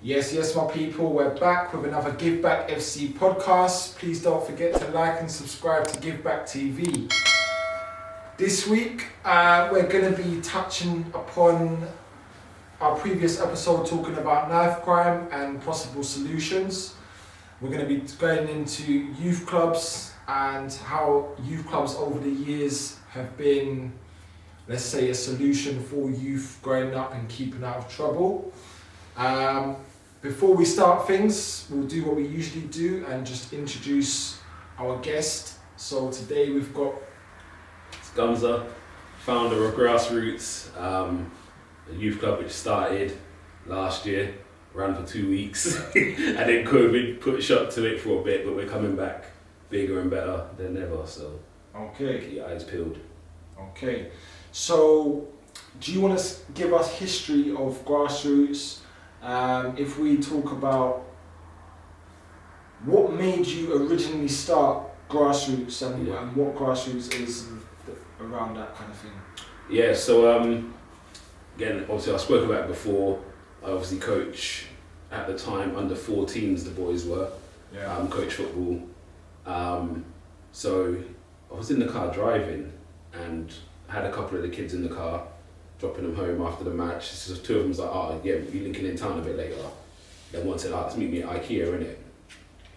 Yes, my people, we're back with another Give Back FC podcast. Please don't forget to like and subscribe to Give Back TV. This week, we're going to be touching upon our previous episode talking about knife crime and possible solutions. We're going to be going into youth clubs and how youth clubs over the years have been, let's say, a solution for youth growing up and keeping out of trouble. Before we start things, we'll do what we usually do and just introduce our guest. So today we've got Gamza, founder of Grassrootz, a youth club which started last year, ran for 2 weeks, and then COVID put a shot to it for a bit, but we're coming back bigger and better than ever, so keep your eyes peeled. Okay, so do you want to give us history of Grassrootz? If we talk about what made you originally start Grassrootz and what Grassrootz is around that kind of thing. Yeah, so again, obviously I spoke about it before. I obviously coach at the time under 14s, the boys were, coach football. So I was in the car driving and had a couple of the kids in the car, dropping them home after the match. So two of them was like, we're linking in town a bit later. Then one said, let's meet me at IKEA, innit?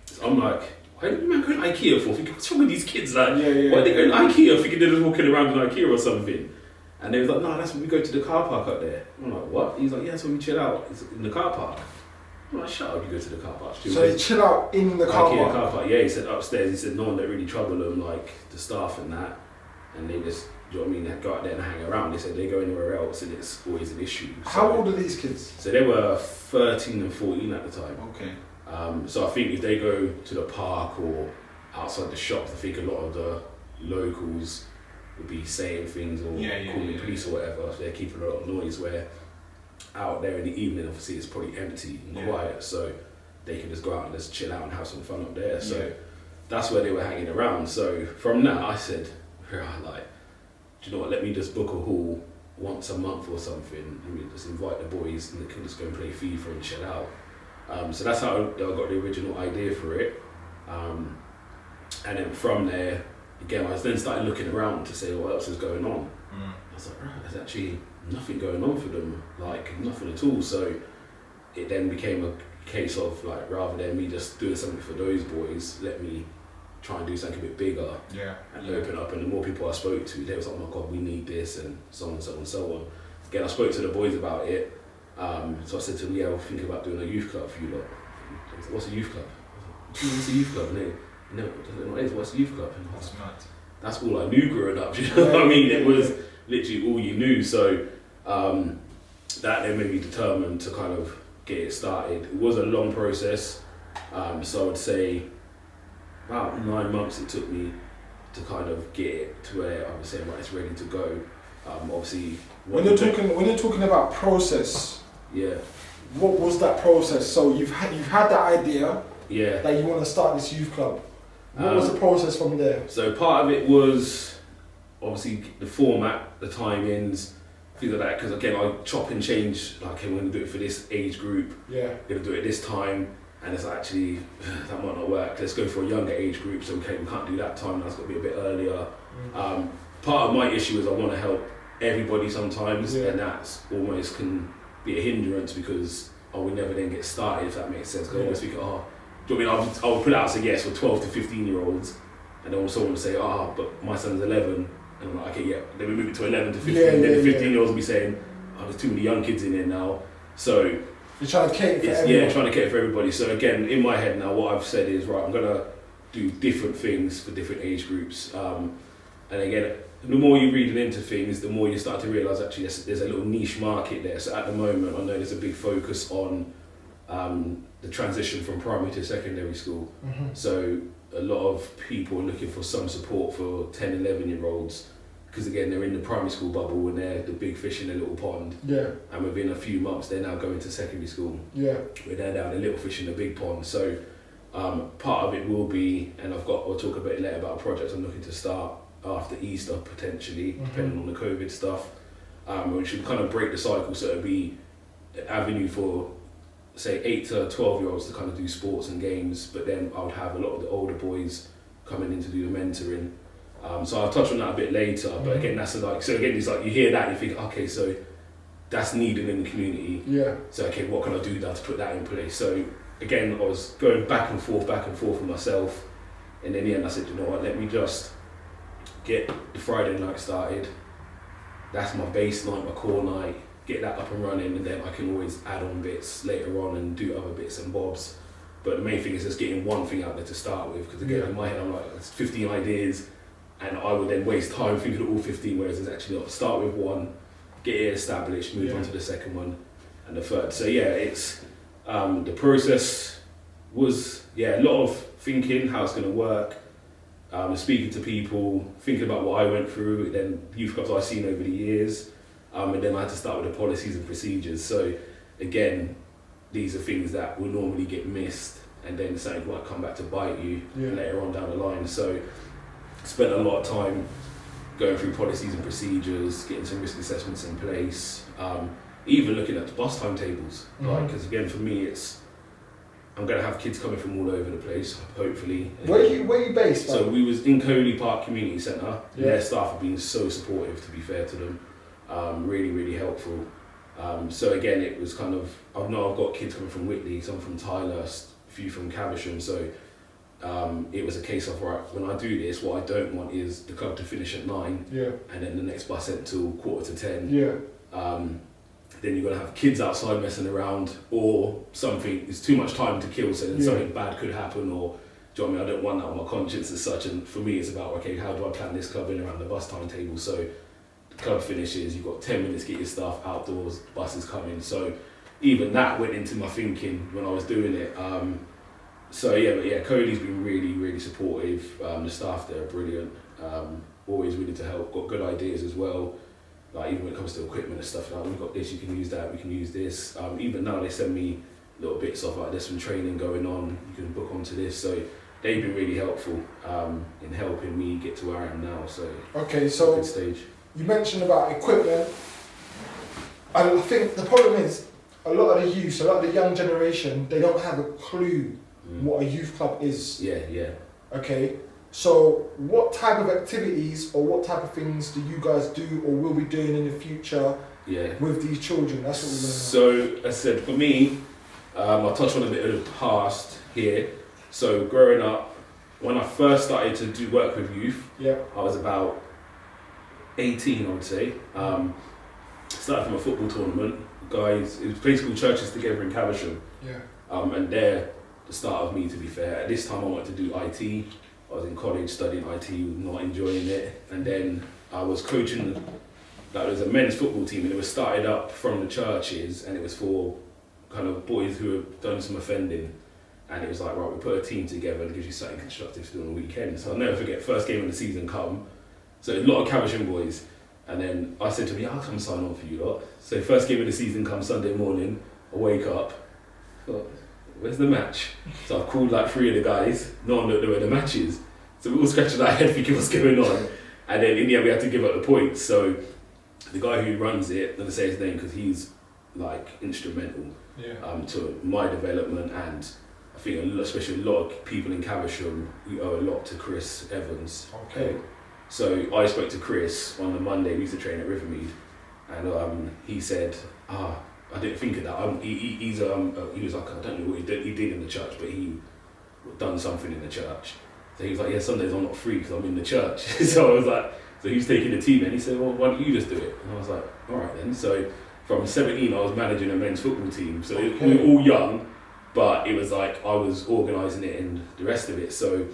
So I'm like, why do you man going to IKEA for? What's wrong with these kids? Like, why are they going to IKEA thinking they're just walking around in IKEA or something? And they was like, no, that's when we go to the car park up there. I'm like, what? He's like, yeah, that's when we chill out. It's in the car park. I'm like, shut up, you go to the car park. So they chill out in the car IKEA park? car park. Yeah, he said upstairs, he said no one don't really trouble them, like the staff and that. And they just, do you know what I mean, they go out there and hang around. They said they go anywhere else and it's always an issue. How old are these kids? So they were 13 and 14 at the time. Okay. So I think if they go to the park or outside the shops, I think a lot of the locals would be saying things or calling police or whatever. So they're keeping a lot of noise, where out there in the evening, obviously it's probably empty and quiet, so they can just go out and just chill out and have some fun up there. So that's where they were hanging around. So from that I said, do you know what, let me just book a hall once a month or something. Let me just invite the boys and they can just go and play FIFA and chill out. So that's how I got the original idea for it. And then from there, again, I then started looking around to say what else is going on. I was like, right, there's actually nothing going on for them, like nothing at all. So it then became a case of like, rather than me just doing something for those boys, let me try and do something a bit bigger and open up. And the more people I spoke to, they was like, oh my God, we need this, and so on and so on and so on. Again, I spoke to the boys about it. So I said to them, we'll think about doing a youth club for you lot. They said, what's a youth club? I was like, what's a youth club? And they, no, what's a youth club? And I was like, that's all I knew growing up, do you know what I mean? It was literally all you knew. So that then made me determined to kind of get it started. It was a long process. So I would say about 9 months it took me to kind of get it to where I was saying, right, it's ready to go. Obviously, when you're talking about process, what was that process? So you've had that idea that you want to start this youth club. What was the process from there? So part of it was obviously the format, the timings, things like that. Because again, I chop and change. Like, okay, we're going to do it for this age group. We're going to do it this time, and it's actually that might not work. Let's go for a younger age group. So okay, we can't do that time. That's got to be a bit earlier. Part of my issue is I want to help everybody sometimes, and that's almost can be a hindrance because we never then get started, if that makes sense. Because I always think, do you know what I mean? I would put out as a yes for 12 to 15 year olds, and then someone would say, but my son's 11, and I'm like, okay, then we move it to 11 to 15, then the 15 year olds will be saying, there's too many young kids in here now. So you're trying to cater for everybody. Yeah, trying to cater for everybody. So again, in my head now, what I've said is, right, I'm gonna do different things for different age groups. And again, the more you're reading into things, the more you start to realise actually there's a little niche market there. So at the moment, I know there's a big focus on the transition from primary to secondary school. So a lot of people are looking for some support for 10, 11 year olds, because again, they're in the primary school bubble and they're the big fish in a little pond. And within a few months, they're now going to secondary school. Where they're now the little fish in the big pond. So part of it will be, and we'll talk a bit later about a project I'm looking to start after Easter potentially, depending on the COVID stuff, which should kind of break the cycle. So it'll be an avenue for say 8 to 12-year-olds to kind of do sports and games, but then I would have a lot of the older boys coming in to do the mentoring. So I'll touch on that a bit later, but again, it's like you hear that and you think, okay, so that's needed in the community. Yeah. So okay, what can I do now to put that in place? So again, I was going back and forth with myself, and in the end I said, you know what, let me just get the Friday night started. That's my base night, my core night, get that up and running, and then I can always add on bits later on and do other bits and bobs. But the main thing is just getting one thing out there to start with, because again, in my head I'm like, it's 15 ideas, and I would then waste time thinking of all 15, whereas it's actually not. Start with one, get it established, move on to the second one, and the third. So yeah, it's the process was a lot of thinking how it's going to work, speaking to people, thinking about what I went through, then youth clubs I've seen over the years, and then I had to start with the policies and procedures. So again, these are things that will normally get missed, and then something might come back to bite you later on down the line. So spent a lot of time going through policies and procedures, getting some risk assessments in place, even looking at the bus timetables. Because again, for me, I'm going to have kids coming from all over the place, hopefully. Where are you based? So we was in Coley Park Community Centre. Their staff have been so supportive, to be fair to them. Really, really helpful. So again, it was kind of, I've got kids coming from Whitley, some from Tylehurst, a few from Caversham. So it was a case of, right, when I do this, what I don't want is the club to finish at 9 and then the next bus until 9:45. Then you're going to have kids outside messing around, or something, it's too much time to kill, so then something bad could happen, or do you know what I mean? I don't want that on my conscience as such. And for me, it's about, okay, how do I plan this club in around the bus timetable? So the club finishes, you've got 10 minutes to get your stuff outdoors, buses coming. So even that went into my thinking when I was doing it. Cody's been really, really supportive. The staff there are brilliant. Always willing to help, got good ideas as well. Like even when it comes to equipment and stuff, like we've got this, you can use that, we can use this. Even now they send me little bits of like, there's some training going on, you can book onto this. So they've been really helpful in helping me get to where I am now. So okay, so good stage. You mentioned about equipment. I think the problem is a lot of the youth, a lot of the young generation, they don't have a clue what a youth club is. Yeah. Okay, so what type of activities or what type of things do you guys do or will be doing in the future with these children? That's what we're going to know. So, as I said, for me, I'll touch on a bit of the past here. So, growing up, when I first started to do work with youth, I was about 18, I would say. Started from a football tournament. Guys, it was a place called Churches Together in Caversham. And they're the start of me, to be fair. At this time, I wanted to do IT. I was in college studying IT, not enjoying it. And then I was coaching, there was a men's football team, and it was started up from the churches, and it was for kind of boys who have done some offending. And it was like, right, we put a team together and gives you something constructive to do on the weekend. So I'll never forget, first game of the season come. So a lot of Caversham boys. And then I said to me, I'll come sign on for you lot. So first game of the season comes Sunday morning, I wake up, thought, where's the match? So I called like 3 of the guys, no one knew where the match is. So we all scratching our head thinking what's going on. And then in the end we had to give up the points. So the guy who runs it, I'm going to say his name because he's like instrumental to my development, and I think especially a lot of people in Caversham, we owe a lot to Chris Evans. Okay. So I spoke to Chris on the Monday, we used to train at Rivermead, and he said, I didn't think of that. He was like, I don't know what he did in the church, but he done something in the church. So he was like, Sundays I'm not free because I'm in the church. So I was like, so he's taking the team, and he said, well, why don't you just do it? And I was like, all right then. So from 17, I was managing a men's football team. So we were all young, but it was like I was organising it and the rest of it. So.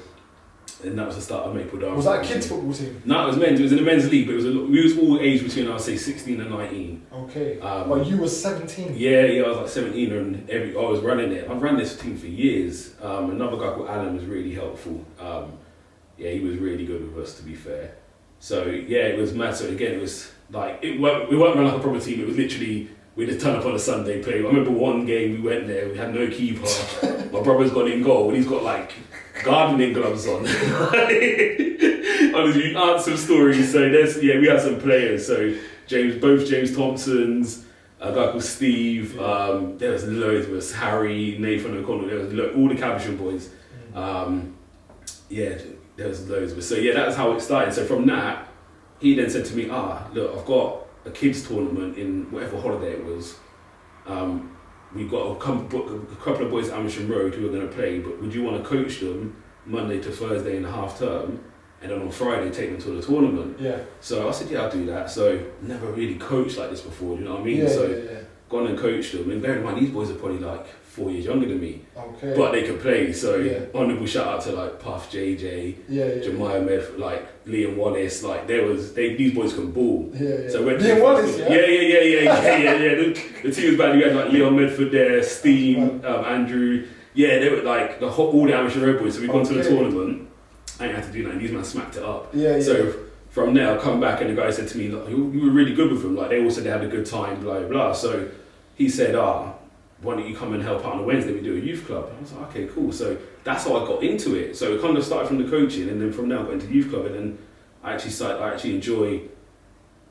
And that was the start of Maple Dance. Was that a kids' football team? No, it was men's. It was in the men's league, but we was all aged between, I would say, 16 and 19. Okay. But you were 17? Yeah, I was like 17, and I was running it. I've run this team for years. Another guy called Alan was really helpful. He was really good with us, to be fair. So it was mad. So again, it was like, we weren't run like a proper team. It was literally, we'd just turn up on a Sunday, play. I remember one game we went there, we had no keeper. My brother's got in goal, and he's got like gardening gloves on. Honestly, aren't some stories. So we had some players. So both James Thompsons, a guy called Steve. There was loads. There was Harry, Nathan O'Connell. There was all the Caversham boys. There was loads of us. So yeah, that's how it started. So from that, he then said to me, look, I've got a kids tournament in whatever holiday it was. We've got a couple of boys at Amersham Road who are going to play, but would you want to coach them Monday to Thursday in the half term, and then on Friday take them to the tournament? Yeah. So I said, yeah, I'll do that. So never really coached like this before, you know what I mean? Yeah. Gone and coached them, and bear in mind these boys are probably like 4 years younger than me, okay, but they can play. So honourable shout out to like Puff, JJ, Jemiah Medford, like Liam Wallace, like these boys can ball. So when Liam Wallace, yeah. The team was bad. You had like Leon Medford there, Steve, Andrew. Yeah, they were like all the Amersham Road boys. So we've gone to the tournament. I ain't had to do that. And these men smacked it up. So from there, I come back and the guy said to me, "Look, you were really good with them. Like they all said they had a good time, blah blah blah." So he said, why don't you come and help out on a Wednesday? We do a youth club. I was like, okay, cool. So that's how I got into it. So it kind of started from the coaching, and then from there I got into youth club, and then I actually enjoy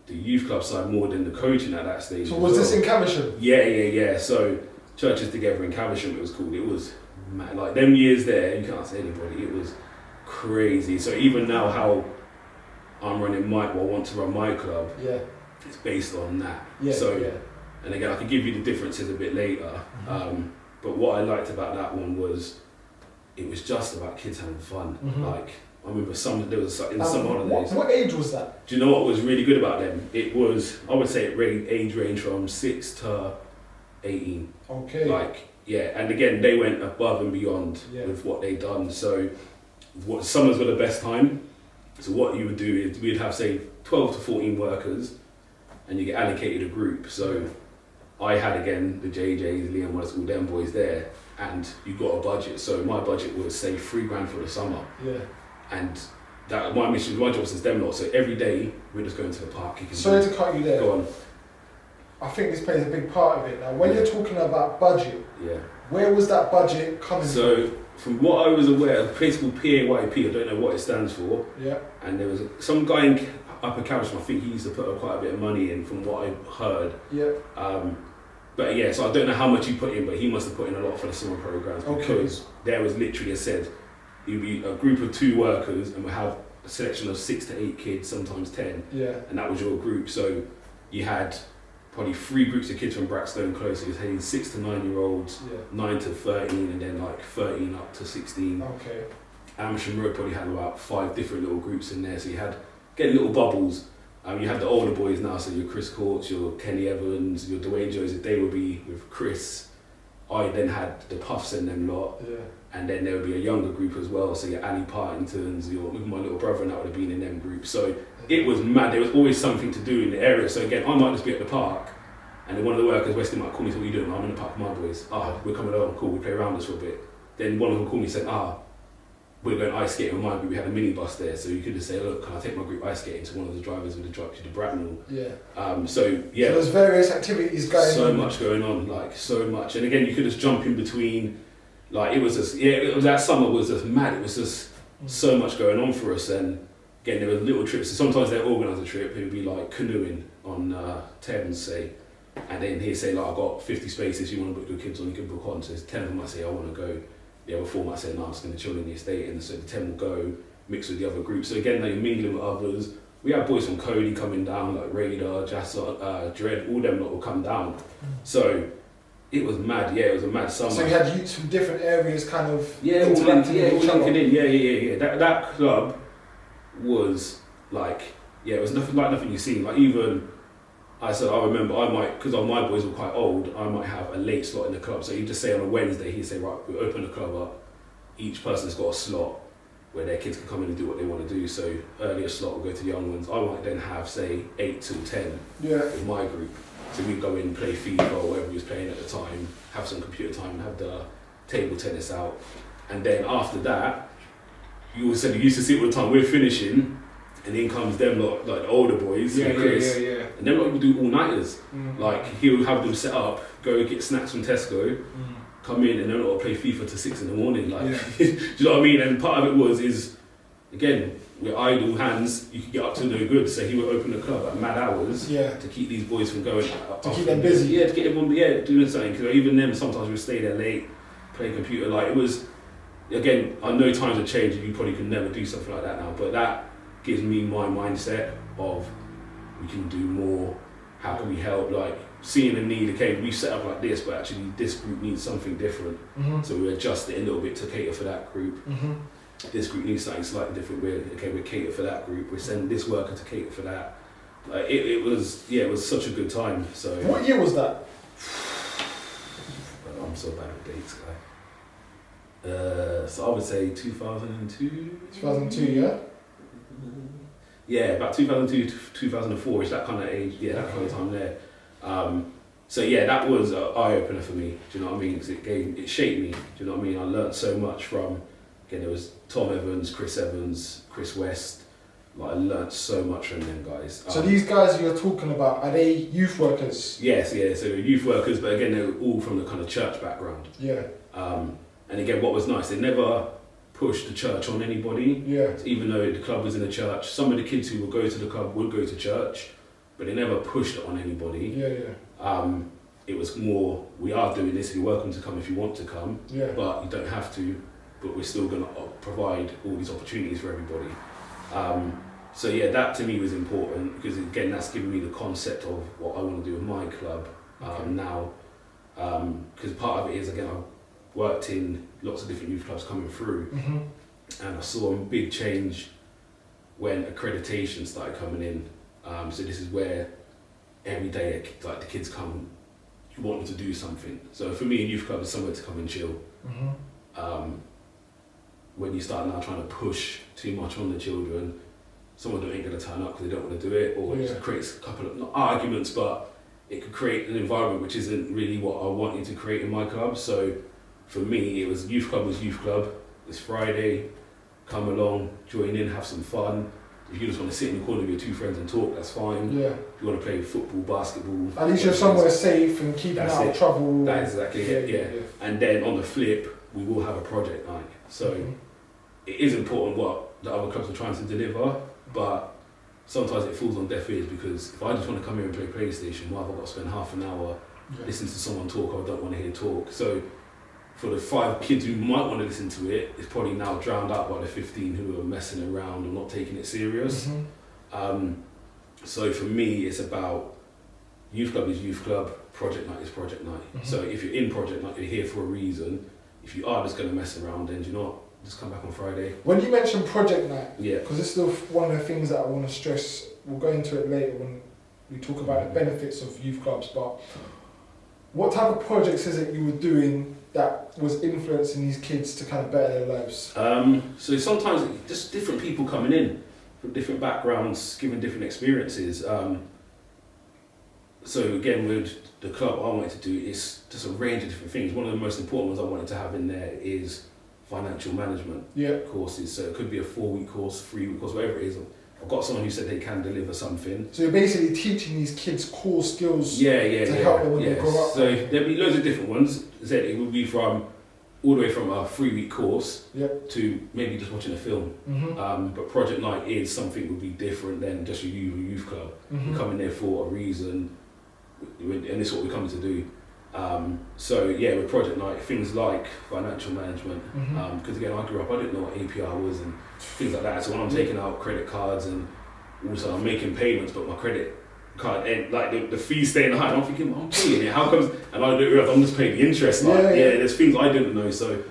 the youth club side more than the coaching at that stage. So was this in Caversham? Yeah. So Churches Together in Caversham, it was called. It was mad. Like them years there, you can't ask anybody. It was crazy. So even now, how I'm running want to run my club. Yeah. It's based on that. And again, I can give you the differences a bit later. But what I liked about that one was it was just about kids having fun. Like I remember some holidays. What age was that? Do you know what was really good about them? It was, I would say, age range from 6 to 18. Okay. Like and again they went above and beyond with what they done. So what summers were the best time. So what you would do is we'd have say 12 to 14 workers, and you get allocated a group. So I had again the JJs, Liam Wallace, all them boys there, and you got a budget. So my budget was say $3,000 for the summer. Yeah. And that my job was them lot. So every day we're just going to the park. Sorry to cut you there. Go on. I think this plays a big part of it. Now, when you're talking about budget, where was that budget coming from? So from what I was aware, a place called PAYP, I don't know what it stands for. Yeah. And there was some guy in Upper Caversham, I think he used to put quite a bit of money in from what I heard. Yeah. But yeah, so I don't know how much he put in, but he must have put in a lot for the summer programs because there was literally, you'd be a group of 2 workers and we'll have a selection of 6 to 8 kids, sometimes 10. Yeah. And that was your group. So you had probably 3 groups of kids from Brackstone Close. So you had 6 to 9-year-olds, 9 to 13, and then like 13 up to 16. Okay. Amersham Road probably had about 5 different little groups in there. So you had little bubbles. You have the older boys now, so your Chris Courts, your Kenny Evans, your Dwayne Jones, they would be with Chris. I then had the Puffs and them lot, and then there would be a younger group as well, so your Ali Partingtons, with my little brother, and that would have been in them groups. So it was mad, there was always something to do in the area. So again, I might just be at the park, and then one of the workers, Weston, might call me, so what are you doing? I'm in the park with my boys. We're coming along, cool, we play around this for a bit. Then one of them called me and said, we're going ice skating with my group. We had a minibus there, so you could just say, look, can I take my group ice skating? So one of the drivers would have dropped you to Bracknell. So there's various activities going on. So much going on, like so much. And again, you could just jump in between. Like it was that summer was just mad. It was just so much going on for us. And again, there were little trips. So sometimes they'd organise a trip. It would be like canoeing on Thames, say. And then he'd say, like, I've got 50 spaces. You want to book your kids on? You can book on. So 10 of them might say, I want to go. The other 4 might say, no, I'm just going to chill in the estate, and so the 10 will go mix with the other groups. So again, like mingling with others. We had boys from Cody coming down, like Radar, Jasser, Dread, all them lot will come down. So it was mad, it was a mad summer. So you had youths from different areas kind of all linking in. That club was like, it was nothing you've seen. Like even, I remember I might, because my boys were quite old, I might have a late slot in the club. So you just say on a Wednesday, he'd say, right, we'll open the club up. Each person's got a slot where their kids can come in and do what they want to do. So earlier slot will go to the young ones. I might then have, say, 8 till 10 with my group. So we'd go in and play FIFA or whatever he was playing at the time, have some computer time, have the table tennis out. And then after that, you used to see it all the time, we're finishing, and in comes them lot, like the older boys, Chris, and them lot would do all-nighters. Like he'll have them set up, go get snacks from Tesco, come in, and then play FIFA till 6 in the morning. Like, do you know what I mean? And part of it is again, with idle hands, you could get up to no good. So he would open the club at mad hours to keep these boys from going. To keep them busy. Yeah, to get everyone doing something. Because even them, sometimes we would stay there late, play computer. Like it was, again, I know times have changed and you probably could never do something like that now. But that gives me my mindset of we can do more. How can we help? Like seeing a need. Okay, we set up like this, but actually this group needs something different. So we adjust it a little bit to cater for that group. This group needs something slightly different. We cater for that group. We send this worker to cater for that. Like it was such a good time. So what year was that? I'm so bad with dates, guy. So I would say 2002. 2002, yeah. Yeah, about 2002 to 2004 is that kind of age. Yeah, that kind of time there. So yeah, that was an eye opener for me. Do you know what I mean? Because it shaped me. Do you know what I mean? I learned so much from. Again, there was Tom Evans, Chris West. Like I learnt so much from them guys. So these guys you're talking about, are they youth workers? Yes, yeah. So they're youth workers, but again, they were all from the kind of church background. Yeah. And again, what was nice, they never pushed the church on anybody. Yeah. So even though the club was in a church, some of the kids who would go to the club would go to church, but they never pushed it on anybody. Yeah. It was more, we are doing this, you're welcome to come if you want to come, but you don't have to. But we're still going to provide all these opportunities for everybody. So yeah, that to me was important because again, that's given me the concept of what I want to do with my club now. Because part of it is, again, I've worked in lots of different youth clubs coming through, and I saw a big change when accreditation started coming in. So this is where every day, like the kids come, you want them to do something. So for me, a youth club is somewhere to come and chill. When you start now trying to push too much on the children, some of them ain't going to turn up because they don't want to do it, or it just creates a couple of, not arguments, but it could create an environment which isn't really what I wanted to create in my club. So for me, it was youth club was youth club. It's Friday, come along, join in, have some fun. If you just want to sit in the corner with your two friends and talk, that's fine. Yeah. If you want to play football, basketball. At least you're somewhere safe and keeping out of trouble. That's exactly it, yeah. And then on the flip, we will have a project night. So it is important what the other clubs are trying to deliver, but sometimes it falls on deaf ears because if I just want to come here and play PlayStation, why have I got to spend half an hour listening to someone talk I don't want to hear talk? So for the 5 kids who might want to listen to it, it's probably now drowned out by the 15 who are messing around and not taking it serious. So for me, it's about youth club is youth club, project night is project night. So if you're in project night, you're here for a reason. If you are just going to mess around, then you know what? Just come back on Friday. When you mention project night, because it's still one of the things that I want to stress, we'll go into it later when we talk about the benefits of youth clubs, but what type of projects is it you were doing that was influencing these kids to kind of better their lives? So sometimes it's just different people coming in from different backgrounds, giving different experiences. So again, with the club, I wanted to do is just a range of different things. One of the most important ones I wanted to have in there is financial management courses. So it could be a 4-week course, 3-week course, whatever it is. I've got someone who said they can deliver something. So you're basically teaching these kids core skills to help them when they grow up. So there'll be loads of different ones. As I said, it would be from all the way from a 3-week course to maybe just watching a film. But project night is something would be different than just a youth club. We come in there for a reason, and this is what we're coming to do. So yeah, with project night, things like financial management, because again, I grew up, I didn't know what APR was and things like that. So when I'm taking out credit cards and also I'm making payments, but my credit card and like the fees staying high, and I'm thinking, well, I'm paying it, how comes? And I don't realize I'm just paying the interest. Like, there's things I didn't know. So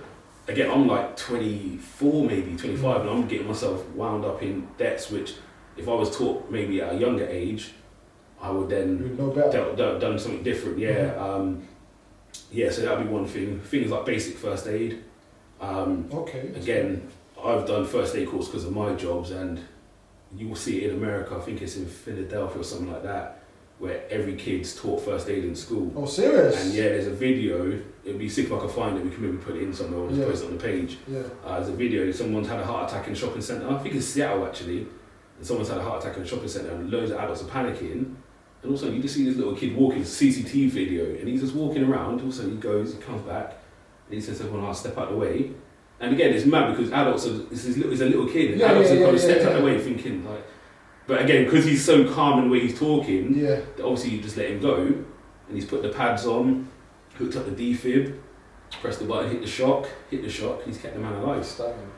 again, I'm like 24, maybe 25, and I'm getting myself wound up in debts, which if I was taught maybe at a younger age, I would then done something different. So that'd be one thing. Things like basic first aid. Again, I've done first aid course because of my jobs, and you will see it in America. I think it's in Philadelphia or something like that, where every kid's taught first aid in school. Oh, serious? And there's a video. It'd be sick if I could find it. We can maybe put it in somewhere or just post it on the page. There's a video. Someone's had a heart attack in a shopping centre. I think it's Seattle actually. And someone's had a heart attack in a shopping centre, and loads of adults are panicking. And also, you just see this little kid walking, CCTV video, and he's just walking around. Also, he comes back, and he says to everyone, I'll step out of the way. And again, it's mad because adults are, he's a little kid, and adults have kind of stepped out of the way thinking like, but again, because he's so calm in the way he's talking, obviously you just let him go, and he's put the pads on, hooked up the defib, pressed the button, hit the shock, he's kept the man alive.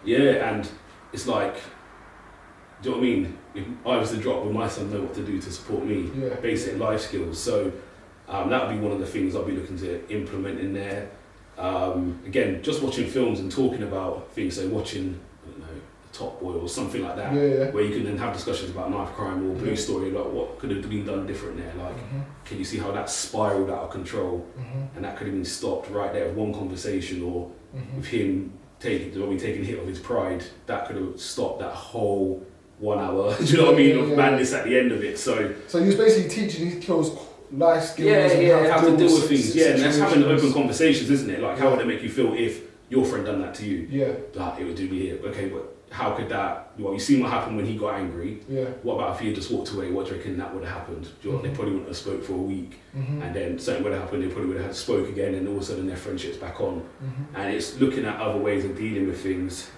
Yeah, and it's like, do you know what I mean? If I was to drop, would my son know what to do to support me? Basic life skills. So that would be one of the things I'll be looking to implement in there. Again, just watching films and talking about things, so watching, I don't know, Top Boy or something like that, where you can then have discussions about knife crime or Blue Story, like what could have been done different there, like can you see how that spiraled out of control, and that could have been stopped right there with one conversation, or with him taking a hit of his pride, that could have stopped that whole 1 hour, do you know what I mean, of madness at the end of it. So he was basically teaching these kids life skills how to deal with things, and that's having open conversations, isn't it? Like, how would it make you feel if your friend done that to you? Like, it would do me here. Okay, but how could that? Well, you seen what happened when he got angry. What about if he had just walked away? What do you reckon that would have happened? Do you know, they probably wouldn't have spoke for a week, and then something would have happened. They probably would have spoke again, and all of a sudden their friendship's back on. And it's looking at other ways of dealing with things,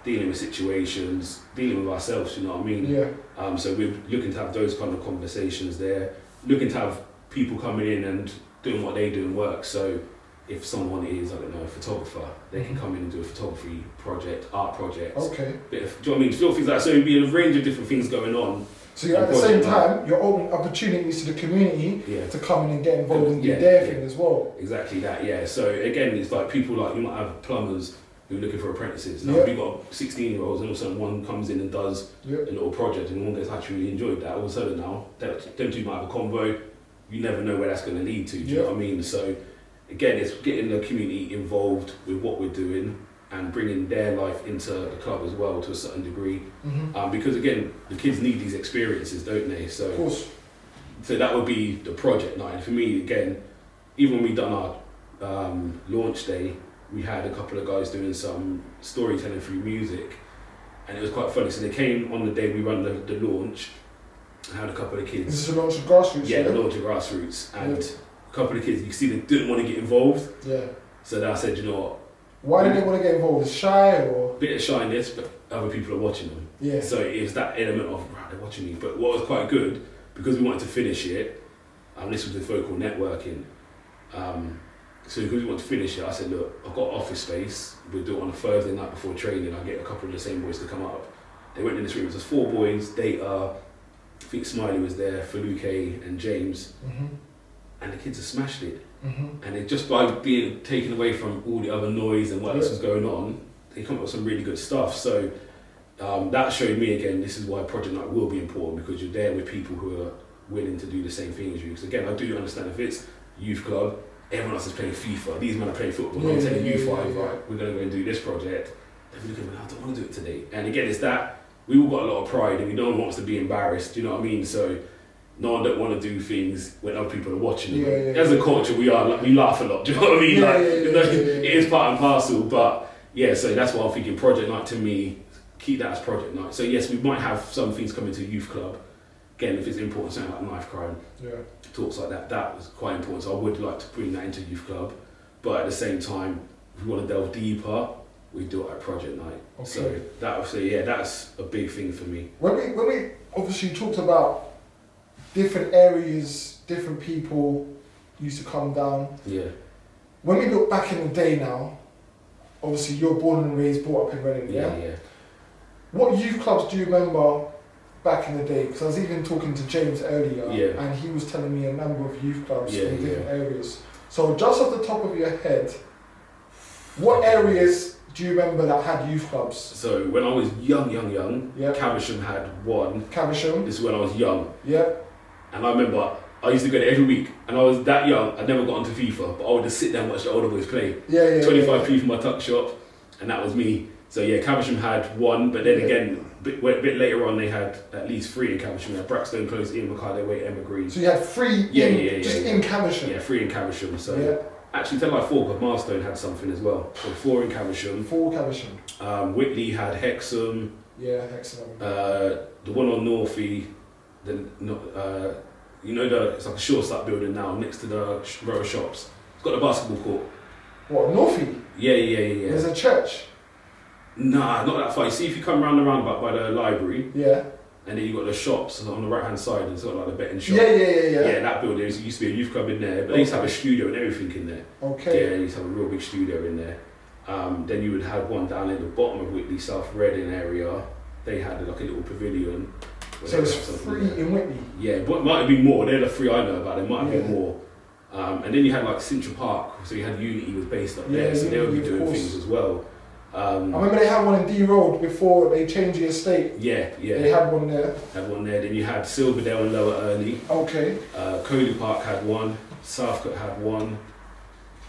dealing with situations, dealing with ourselves. You know what I mean? So we're looking to have those kind of conversations there. Looking to have people coming in and doing what they do and work. So if someone is, I don't know, a photographer, they can come in and do a photography project, art project. Okay. Do you know what I mean? Little things like that. So it'd be a range of different things going on. So you're at the same time, you're opening opportunities to the community to come in and get involved and do their thing as well. Exactly that, yeah. So again, it's like people like, you might have plumbers who are looking for apprentices. Now we've got 16-year-olds, and all of a sudden one comes in and does a little project, and one gets actually really enjoyed that. All of a sudden now, them two might have a convo. You never know where that's going to lead to. Do you know what I mean? So again, it's getting the community involved with what we're doing and bringing their life into the club as well to a certain degree. Because again, the kids need these experiences, don't they? So, of course. So that would be the project night. And for me, again, even when we done our launch day, we had a couple of guys doing some storytelling through music, and it was quite funny. So they came on the day we run the launch. I had a couple of kids. This is the launch of Grassrootz. Yeah, the launch of Grassrootz, and a couple of kids. You can see they didn't want to get involved. So then I said, you know what? Why didn't they want to get involved? Shy or? Bit of shyness, but other people are watching them. So it was that element of, right, they're watching me. But what was quite good, because we wanted to finish it, this was with vocal networking. So because we want to finish it, I said, look, I've got office space. We'll do it on a Thursday night before training. I'll get a couple of the same boys to come up. They went in this room. It was 4 boys, Data, I think Smiley was there, Feluke and James. And the kids have smashed it. And it just by being taken away from all the other noise and what else was going on, they come up with some really good stuff. So that showed me again, this is why Project Night will be important, because you're there with people who are willing to do the same thing as you. Because again, I do understand if it's youth club, everyone else is playing FIFA, these men are playing football, I'm telling you five, right, we're going to go and do this project. They're looking, I don't want to do it today. And again, it's that, we all got a lot of pride and no one wants to be embarrassed, do you know what I mean? So no one don't want to do things when other people are watching. As a culture, we laugh a lot, do you know what I mean? It is part and parcel, but yeah, so that's why I'm thinking Project Night to me, keep that as Project Night. So yes, we might have some things coming to youth club. Again, if it's important, something like knife crime, talks like that was quite important. So I would like to bring that into youth club, but at the same time, if we want to delve deeper, we do it at Project Night. So that's a big thing for me. When we obviously talked about different areas, different people used to come down. When we look back in the day now, obviously you're born and raised, brought up in Reading, What youth clubs do you remember back in the day? Because I was even talking to James earlier, and he was telling me a number of youth clubs in different areas. So just off the top of your head, what areas do you remember that had youth clubs? So when I was young, Caversham had one. Caversham? This is when I was young. And I remember I used to go there every week, and I was that young, I'd never got onto FIFA, but I would just sit there and watch the older boys play. 25p for my tuck shop, and that was me. So Caversham had one, but then again, a bit later on, they had at least 3 in Caversham. They had Braxton Close, Ian McCarthy, Emma Green. So you had 3 in Caversham? Yeah, 3 in Caversham. So actually, tell like 4, because Milestone had something as well. So 4 in Caversham. 4 Caversham. Whitley had Hexham. Hexham. The one on Northie, it's like a short start building now next to the row of shops. It's got a basketball court. What, Northie? Yeah. There's a church? Nah, not that far. You see, if you come round the roundabout by the library, yeah, and then you got the shops on the right hand side. It's got like the betting shop. Yeah. Yeah, that building. There used to be a youth club in there, but they used to have a studio and everything in there. Okay. Yeah, they used to have a real big studio in there. Then you would have one down at the bottom of Whitley, South Reading area. They had like a little pavilion. So it's free in Whitney? Yeah, but might have been more. They're the three I know about. There might have been more. And then you had like Central Park, so you had Unity was based up there, so they would be doing things as well. I remember they had one in D Road before they changed the estate. Yeah. They had one there. Then you had Silverdale and Lower Early. Okay. Coley Park had one. Southcote had one.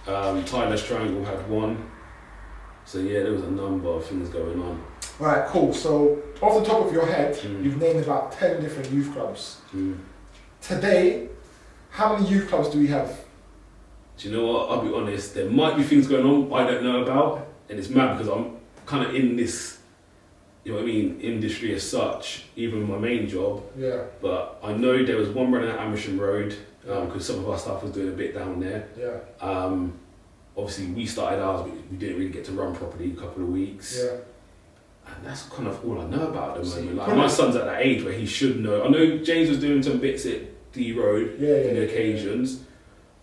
Tyler's Triangle had one. So yeah, there was a number of things going on. Right, cool. So off the top of your head, you've named about 10 different youth clubs. Today, how many youth clubs do we have? Do you know what? I'll be honest, there might be things going on I don't know about. And it's mad because I'm kind of in this, you know what I mean, industry as such, even my main job. Yeah. But I know there was one running at Amersham Road, because some of our staff was doing a bit down there. Yeah. Obviously, we started ours, but we didn't really get to run properly a couple of weeks. Yeah. And that's kind of all I know about at the moment. Like, my son's at that age where he should know. I know James was doing some bits at D Road on the occasions.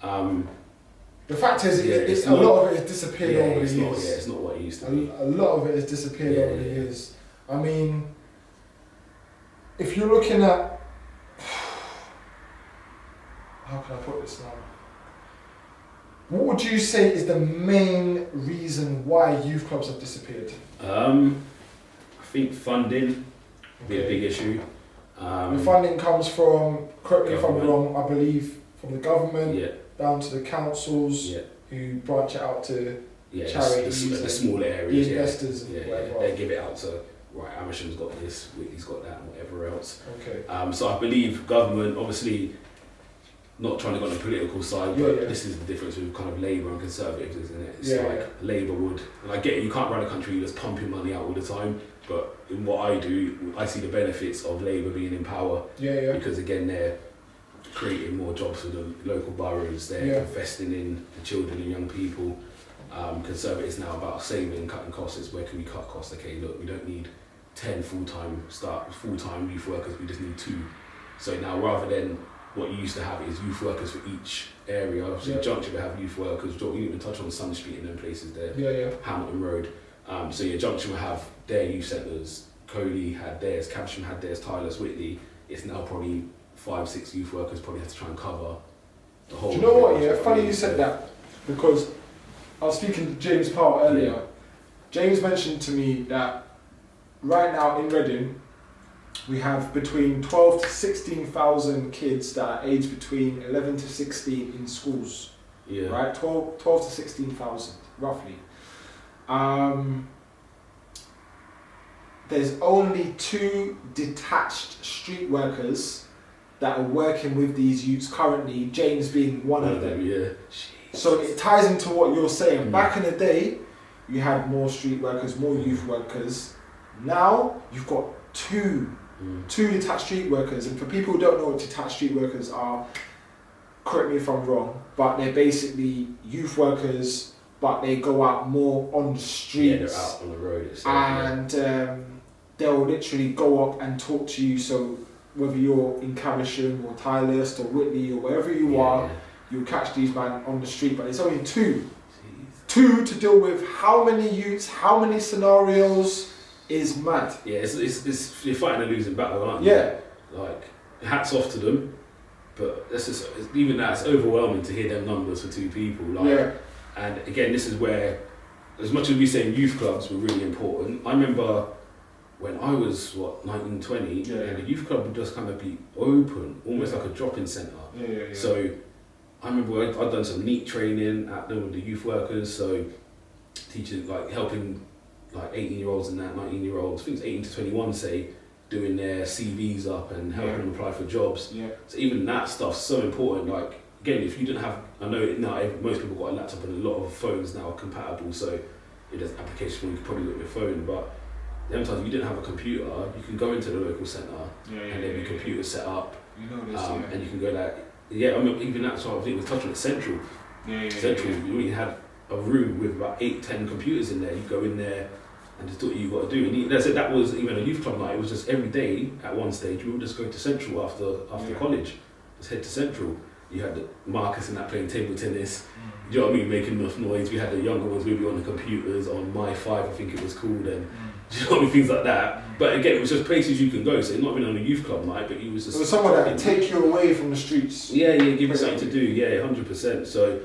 The fact is, a lot of it has disappeared over the years. It's not what it used to be. A lot of it has disappeared over the years. I mean, if you're looking at, how can I put this now? What would you say is the main reason why youth clubs have disappeared? I think funding would be a big issue. The funding comes from, correct me if I'm wrong, I believe from the government down to the councils who branch it out to charities, the smaller areas, the investors and whatever. They give it out to, right, Amersham's got this, Whitley's got that, and whatever else. Okay. So I believe government, obviously, not trying to go on the political side, but this is the difference with kind of Labour and Conservatives, isn't it? It's like Labour would, and I get it, you can't run a country just pumping money out all the time, but in what I do, I see the benefits of Labour being in power. Because again, they're creating more jobs for the local boroughs, they're investing in the children and young people. Conservatives now about saving, cutting costs. It's where can we cut costs? Okay, look, we don't need 10 full-time youth workers, we just need 2. So now rather than what you used to have is youth workers for each area. So Junction will have youth workers. We didn't even touch on Sun Street and them places there. Hamilton Road. So Junction will have their youth centres. Coley had theirs. Caversham had theirs. Tyler's, Whitley. It's now probably 5-6 youth workers probably have to try and cover the whole. Do you know what? Yeah, funny you said that because I was speaking to James Powell earlier. James mentioned to me that right now in Reading, we have between 12 to 16,000 kids that are aged between 11 to 16 in schools. Right? 12 to 16,000, roughly. There's only 2 detached street workers that are working with these youths currently, James being one of them. So it ties into what you're saying. Back in the day, you had more street workers, more youth workers. Now, you've got 2 detached street workers. And for people who don't know what detached street workers are, correct me if I'm wrong, but they're basically youth workers, but they go out more on the streets. They're out on the road itself. And they'll literally go up and talk to you. So whether you're in Caversham or Tylehurst or Whitley or wherever you are, you'll catch these men on the street. But it's only 2. 2 to deal with how many youths, how many scenarios is mad. It's you're fighting a losing battle, aren't you? Like, hats off to them. But even that, it's overwhelming to hear them numbers for 2 people. And again, this is where, as much as we say youth clubs were really important, I remember when I was, 19, 20, and the youth club would just kind of be open, almost like a drop-in centre. So I remember I'd done some NEAT training at them with the youth workers, so teaching, like helping like 18-year-olds and that, 19-year-olds, I think it's 18 to 21, say, doing their CVs up and helping them apply for jobs. So even that stuff's so important. Like, again, if you didn't have, I know now most people got a laptop and a lot of phones now are compatible, so it does applications where you can probably look at your phone, but them times if you didn't have a computer, you can go into the local centre and there'll be computers set up, and you can go that. I mean, even that, so I think we touched on it, Central. Central, we only had a room with about 8-10 computers in there. You go in there and just do what you got to do. And they said that was even a youth club night. It was just every day at one stage we would just go to Central after college, just head to Central. You had the Marcus in that playing table tennis. Do you know what I mean? Making enough noise. We had the younger ones maybe on the computers on My 5, I think it was called, and do you know what I mean? Things like that. But again, it was just places you can go. So not even on a youth club night, but you was just. It was somewhere that would take you away from the streets. Yeah, give you something to do. Yeah, 100%. So,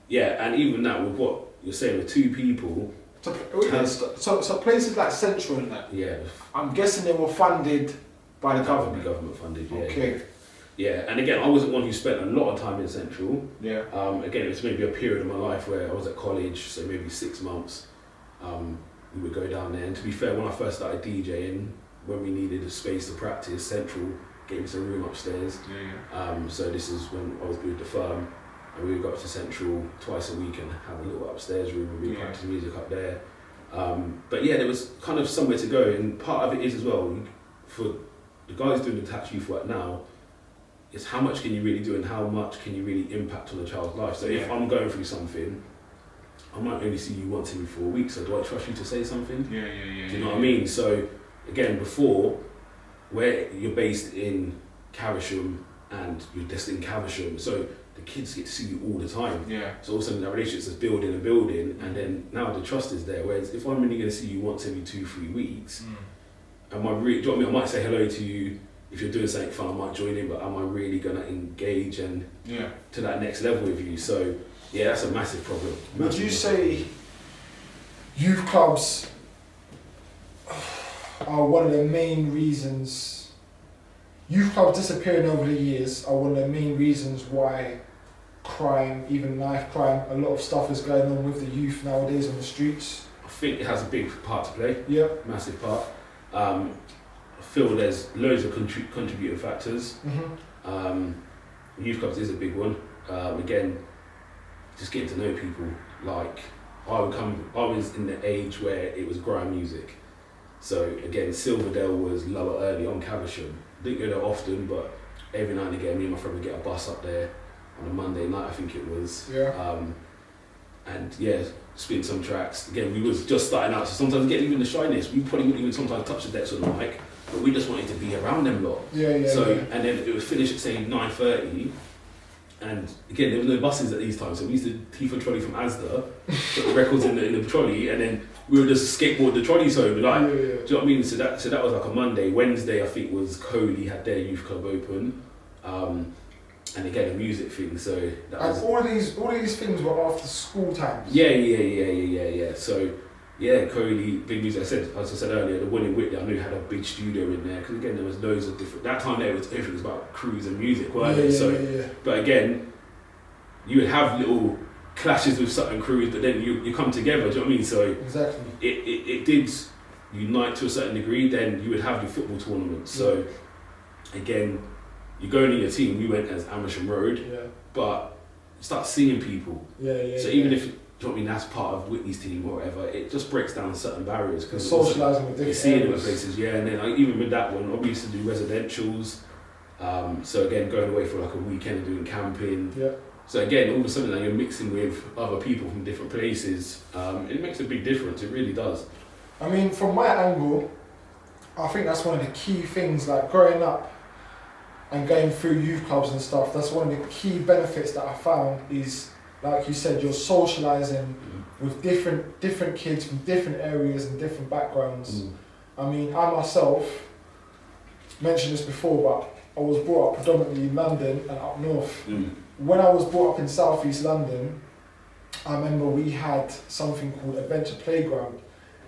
yeah, and even that with what you're saying with 2 people. So places like Central and that. Yeah. I'm guessing they were funded by the government. Government funded. Yeah. Okay. Yeah, and again, I wasn't one who spent a lot of time in Central. Yeah. Again, it's maybe a period of my life where I was at college, so maybe 6 months. We would go down there, and to be fair, when I first started DJing, when we needed a space to practice, Central gave us a room upstairs. So this is when I was with the firm, and we would go up to Central twice a week and have a little upstairs room and we practice music up there. But yeah, there was kind of somewhere to go, and part of it is as well, for the guys doing the tax youth work now, is how much can you really do and how much can you really impact on a child's life. So if I'm going through something, I might only see you once every 4 weeks, so do I trust you to say something? Do you know what I mean? So again, before, where you're based in Caversham and you're just in Caversham, so the kids get to see you all the time. So all of a sudden that relationship is building and building, and then now the trust is there. Whereas if I'm only going to see you once every 2-3 weeks, am I really, do you know what I mean? I might say hello to you. If you're doing something fun, I might join in, but am I really going to engage and to that next level with you? So yeah, that's a massive problem. Would you say youth clubs are one of the main reasons, youth clubs disappearing over the years are one of the main reasons why crime, even knife crime, a lot of stuff is going on with the youth nowadays on the streets? I think it has a big part to play. Yeah. Massive part. I feel there's loads of contributing factors. Youth clubs is a big one. Again, just getting to know people. Like, I was in the age where it was grime music. So again, Silverdale was lower early on Caversham. Didn't go there often, but every now and again, me and my friend would get a bus up there on a Monday night, I think it was. And yeah, spin some tracks. Again, we was just starting out, so sometimes getting even the shyness. We probably wouldn't even sometimes touch the decks on the mic, but we just wanted to be around them lot. And then it would finish at say 9:30, and again there was no buses at these times, so we used to thief a trolley from Asda, put the records in the trolley, and then we would just skateboard the trolleys home. Do you know what I mean? So that was like a Monday. Wednesday I think was Coley had their youth club open. And again, a music thing, so that and was... all these things were after school times. Yeah. So yeah, Coley, big music. As I said earlier, the one in Whitley, I knew had a big studio in there, because again there was loads of different. That time there was everything was about crews and music, weren't it? But again, you would have little clashes with certain crews, but then you come together. Do you know what I mean? So exactly, it did unite to a certain degree. Then you would have your football tournaments. So again, you go in your team. We went as Amersham Road, but you start seeing people. So even if, do you know what I mean, that's part of Whitney's team or whatever, it just breaks down certain barriers. Because socialising with different you see it in places, and then even with that one, we used to do residentials. So again, going away for like a weekend and doing camping. So again, all of a sudden now you're mixing with other people from different places. It makes a big difference. It really does. I mean, from my angle, I think that's one of the key things. Like growing up and going through youth clubs and stuff, that's one of the key benefits that I found is, like you said, you're socialising with different kids from different areas and different backgrounds. I mean, I myself mentioned this before, but I was brought up predominantly in London and up north. When I was brought up in South East London, I remember we had something called Adventure Playground.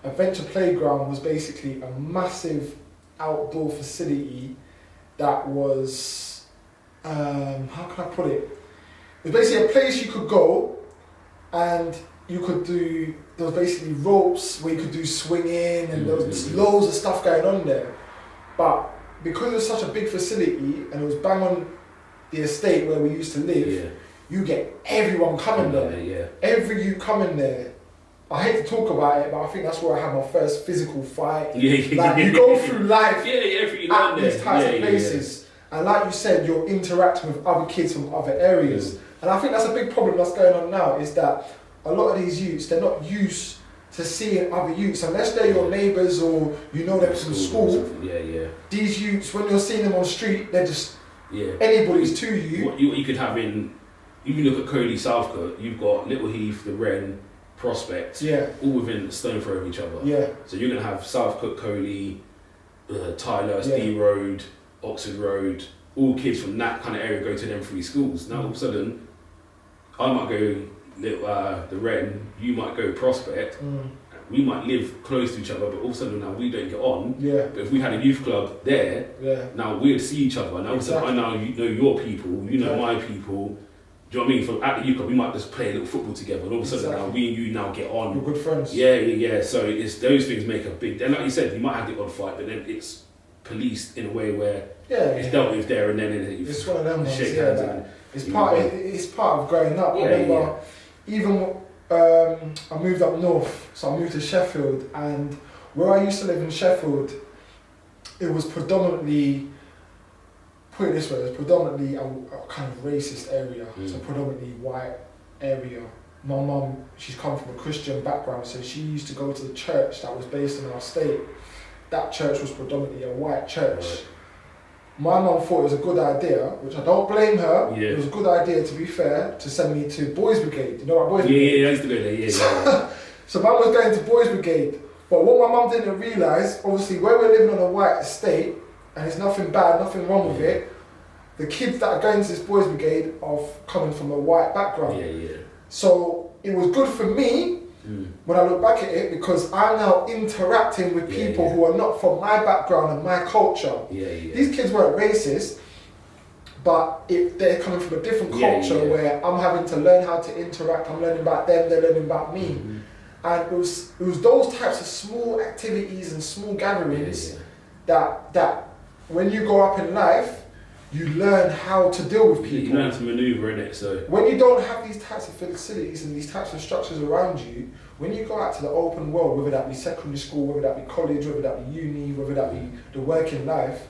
Adventure Playground was basically a massive outdoor facility that was, how can I put it? It was basically a place you could go and you could do, there was basically ropes where you could do swinging, and there was loads of stuff going on there. But because it was such a big facility and it was bang on the estate where we used to live, you get everyone coming there. Every you coming there. I hate to talk about it, but I think that's where I had my first physical fight. Like you go through life at these types of places, and like you said, you're interacting with other kids from other areas. And I think that's a big problem that's going on now, is that a lot of these youths, they're not used to seeing other youths, unless they're your neighbours or you know them from school. These youths, when you're seeing them on the street, they're just anybody's to you. What you could have in, you look at Coley, Southcote, you've got Little Heath, the Wren, Prospect, all within a stone throw of each other. So you're going to have Southcote, Coley, Tyler, D Road, Oxford Road, all kids from that kind of area go to them 3 schools. Now all of a sudden, I might go the Wren, you might go Prospect, we might live close to each other, but all of a sudden now we don't get on. But if we had a youth club there, now we'd see each other. Now I know you know your people, you know my people. Do you know what I mean? At the youth club, we might just play a little football together, and all of a sudden now we and you now get on. We're good friends. Yeah. So it's those things make a big. And like you said, you might have the odd fight, but then it's policed in a way where it's dealt with there and then. It's one of them ones. It's part of growing up. I remember even I moved up north, so I moved to Sheffield, and where I used to live in Sheffield, it was predominantly, put it this way, it was predominantly a kind of racist area, so predominantly white area. My mum, she's come from a Christian background, so she used to go to the church that was based in our state. That church was predominantly a white church. Right. My mum thought it was a good idea, which I don't blame her. It was a good idea, to be fair, to send me to Boys Brigade. You know what Boys Brigade? Yeah, I used to go there, So mum was going to Boys Brigade, but what my mum didn't realise, obviously where we're living on a white estate, and there's nothing bad, nothing wrong with it, the kids that are going to this Boys Brigade are coming from a white background. So it was good for me when I look back at it, because I'm now interacting with people who are not from my background and my culture. These kids weren't racist, but they're coming from a different culture where I'm having to learn how to interact. I'm learning about them, they're learning about me. And it was those types of small activities and small gatherings that when you go up in life, you learn how to deal with people. You learn to manoeuvre in it. So when you don't have these types of facilities and these types of structures around you, when you go out to the open world, whether that be secondary school, whether that be college, whether that be uni, whether that be the working life,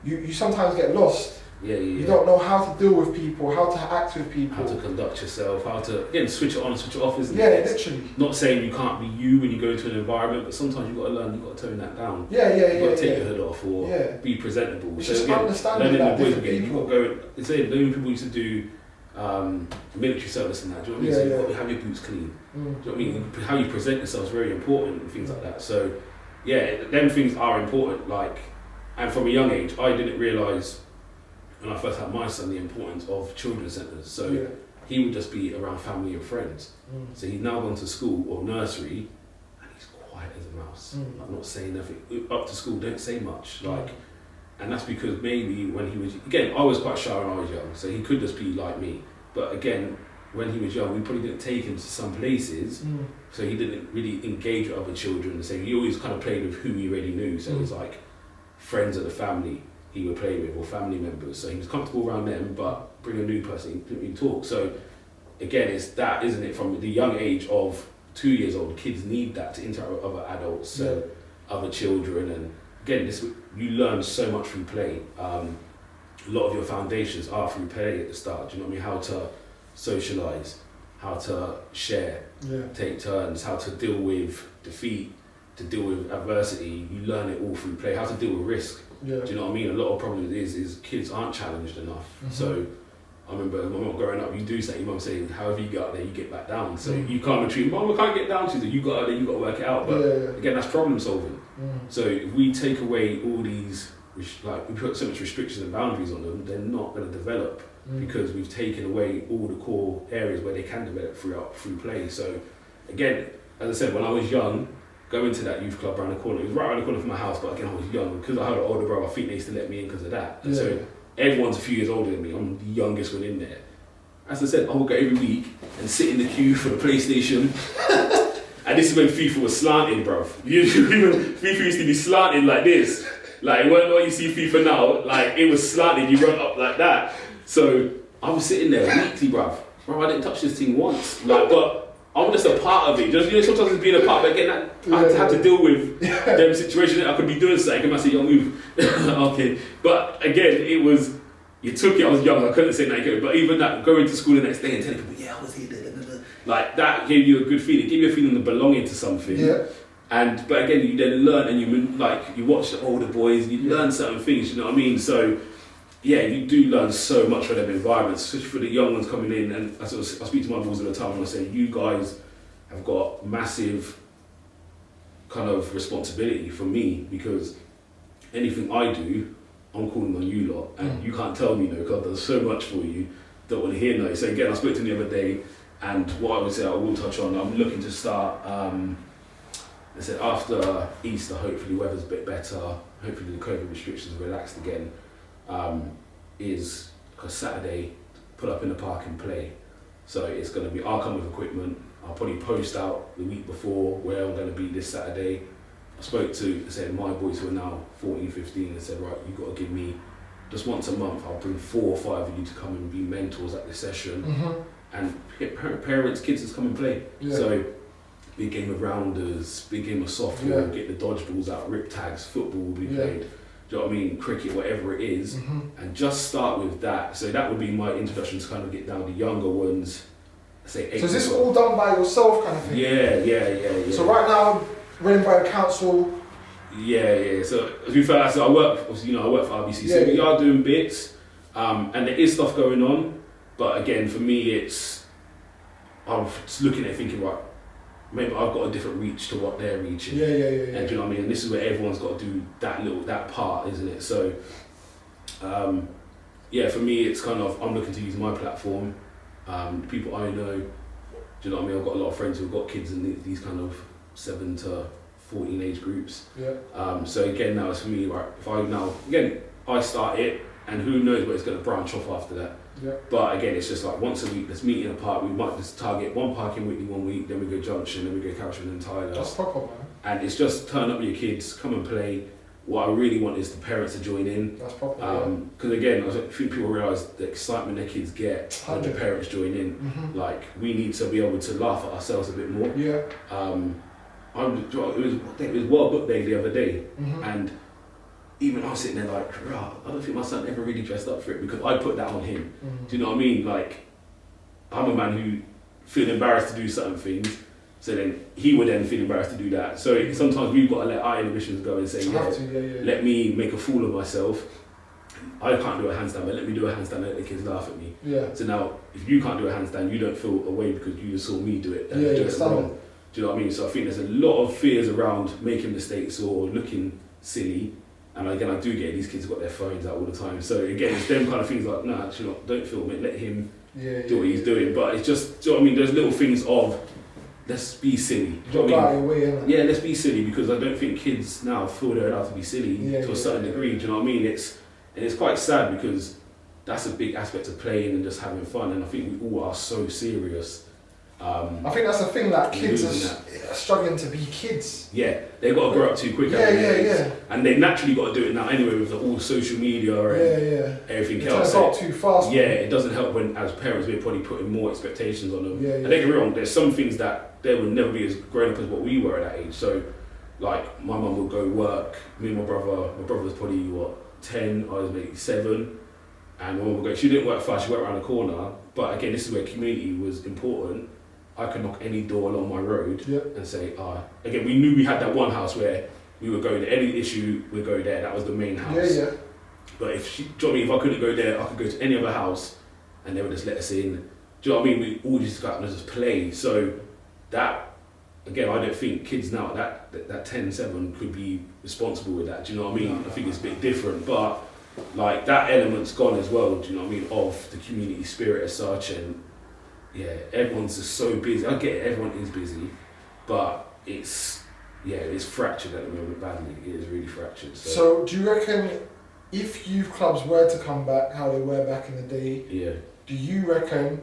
you sometimes get lost. You don't know how to deal with people, how to act with people, how to conduct yourself, how to again switch it on, switch it off, isn't it? Literally. Not saying you can't be you when you go into an environment, but sometimes you've got to learn, you've got to tone that down. You've got to take your hood off or be presentable. It's just understanding that different people. You've got to go. It's saying many people used to do military service and that. Do you know what I mean? So you've got to have your boots clean. Do you know what I mean? How you present yourself is very important and things like that. So them things are important. And from a young age, I didn't realise when I first had my son the importance of children's centres. So he would just be around family and friends. So he's now gone to school or nursery and he's quiet as a mouse. I'm not saying nothing. Up to school, don't say much. And that's because maybe when he was, again, I was quite shy when I was young, so he could just be like me. But again, when he was young, we probably didn't take him to some places, so he didn't really engage with other children the same. He always kind of played with who he already knew, so it was like friends of the family he would play with, or family members. So he was comfortable around them, but bring a new person, he couldn't talk. So again, it's that, isn't it? From the young age of 2 years old, kids need that to interact with other adults, other children, and again, you learn so much through play. A lot of your foundations are through play at the start. Do you know what I mean? How to socialise, how to share, take turns, how to deal with defeat, to deal with adversity. You learn it all through play. How to deal with risk. Do you know what I mean? A lot of problems is kids aren't challenged enough. So I remember my mum growing up, you do say, your mum saying, however you get out there, you get back down. So you can't retreat, Mum, I can't get down. She said, you got out there, you got to work it out. But again, that's problem solving. So if we take away all these, we put so much restrictions and boundaries on them, they're not going to develop because we've taken away all the core areas where they can develop through play. So again, as I said, when I was young, going to that youth club around the corner, it was right around the corner from my house, but again, I was young. Because I had an older brother, I think they used to let me in because of that. And so everyone's a few years older than me. I'm the youngest one in there. As I said, I would go every week and sit in the queue for the PlayStation. And this is when FIFA was slanting, bruv. FIFA used to be slanting like this. Like, when you see FIFA now, it was slanting, you run up like that. So I was sitting there weekly, bruv. I didn't touch this thing once. But I'm just a part of it. Sometimes it's being a part, but again, I had to deal with them situations. I could be doing something, and I say, yo, move. Okay. But again, it was, you took it, I was young, I couldn't say that. But even that, going to school the next day and telling people, I was here, like that gave you a good feeling. It gave you a feeling of belonging to something. Yeah. But again, you then learn and you watch the older boys, you learn certain things, you know what I mean? So, yeah, you do learn so much from them environments, especially for the young ones coming in. And I speak to my boys all the time and I say, you guys have got massive kind of responsibility for me, because anything I do, I'm calling on you lot, and you can't tell me no, because I've done so much for you, don't want to hear no. So again, I spoke to them the other day, and what I would say I will touch on, I'm looking to start, I said after Easter, hopefully weather's a bit better, hopefully the COVID restrictions are relaxed again, is because Saturday, pull up in the park and play. So it's going to be, I'll come with equipment, I'll probably post out the week before where I'm going to be this Saturday. I spoke to, my boys who are now 14, 15, and said, right, you've got to give me, just once a month, I'll bring 4 or 5 of you to come and be mentors at this session. And parents, kids just come and play. Yeah. So, big game of rounders, big game of softball, get the dodgeballs out, rip tags, football will be played. Do you know what I mean? Cricket, whatever it is. And just start with that. So that would be my introduction to kind of get down the younger ones, say 8. So is this all done by yourself kind of thing? Yeah. So right now, running by the council? Yeah. So to be fair, I work for RBC, so we are doing bits, and there is stuff going on. But again, for me, I'm just looking at it thinking, right, maybe I've got a different reach to what they're reaching. Yeah. And do you know what I mean? And this is where everyone's got to do that part, isn't it? So, for me, it's kind of, I'm looking to use my platform, people I know. Do you know what I mean? I've got a lot of friends who've got kids in these kind of 7 to 14 age groups. So again, now it's for me, right, I start it, and who knows where it's going to branch off after that. But again, it's just like once a week, let's meet in a park. We might just target one park in Whitney 1 week, then we go Junction, then we go Carrickfergus and Tyler. That's proper, man. And it's just turn up with your kids, come and play. What I really want is the parents to join in. That's proper. Because again, I think people realise the excitement their kids get when the parents join in. Like, we need to be able to laugh at ourselves a bit more. It was World Book Day the other day, and even I was sitting there like, I don't think my son ever really dressed up for it, because I put that on him. Do you know what I mean? Like, I'm a man who feel embarrassed to do certain things, so then he would then feel embarrassed to do that. So sometimes we've got to let our inhibitions go and say, let me make a fool of myself. I can't do a handstand, but let me do a handstand and let the kids laugh at me. So now, if you can't do a handstand, you don't feel away because you just saw me do it and do it wrong. Do you know what I mean? So I think there's a lot of fears around making mistakes or looking silly. And again, I do get these kids got their phones out all the time. So again, it's them kind of things like, nah, actually not, don't film it, let him do what he's doing. But it's just, do you know what I mean? There's little things of, let's be silly. Do you know what I mean? Yeah, let's be silly, because I don't think kids now feel they're allowed to be silly to a certain degree. Do you know what I mean? It's quite sad, because that's a big aspect of playing and just having fun. And I think we all are so serious. I think that's the thing, that kids are struggling to be kids. Yeah, they've got to grow up too quick. And they naturally got to do it now anyway, with all social media and everything else. It's too fast. Yeah, it doesn't help when, as parents, we're probably putting more expectations on them. And don't get me wrong, there's some things that they will never be as grown up as what we were at that age. So, like, my mum would go work, me and my brother was probably, 10, I was maybe 7. And my mum would go, she didn't work fast, she worked around the corner. But again, this is where community was important. I could knock any door along my road and say, again, we knew we had that one house where we would go there, any issue, we'd go there, that was the main house. But if do you know what I mean? If I couldn't go there, I could go to any other house and they would just let us in. Do you know what I mean? We all just got to just play. So that, again, I don't think kids now, that 10, 7 could be responsible with that. Do you know what I mean? I think it's a bit different, but like that element's gone as well, do you know what I mean, of the community spirit as such. And everyone's just so busy. I get it, everyone is busy, but it's fractured at the moment badly. It is really fractured. So do you reckon if youth clubs were to come back how they were back in the day, do you reckon,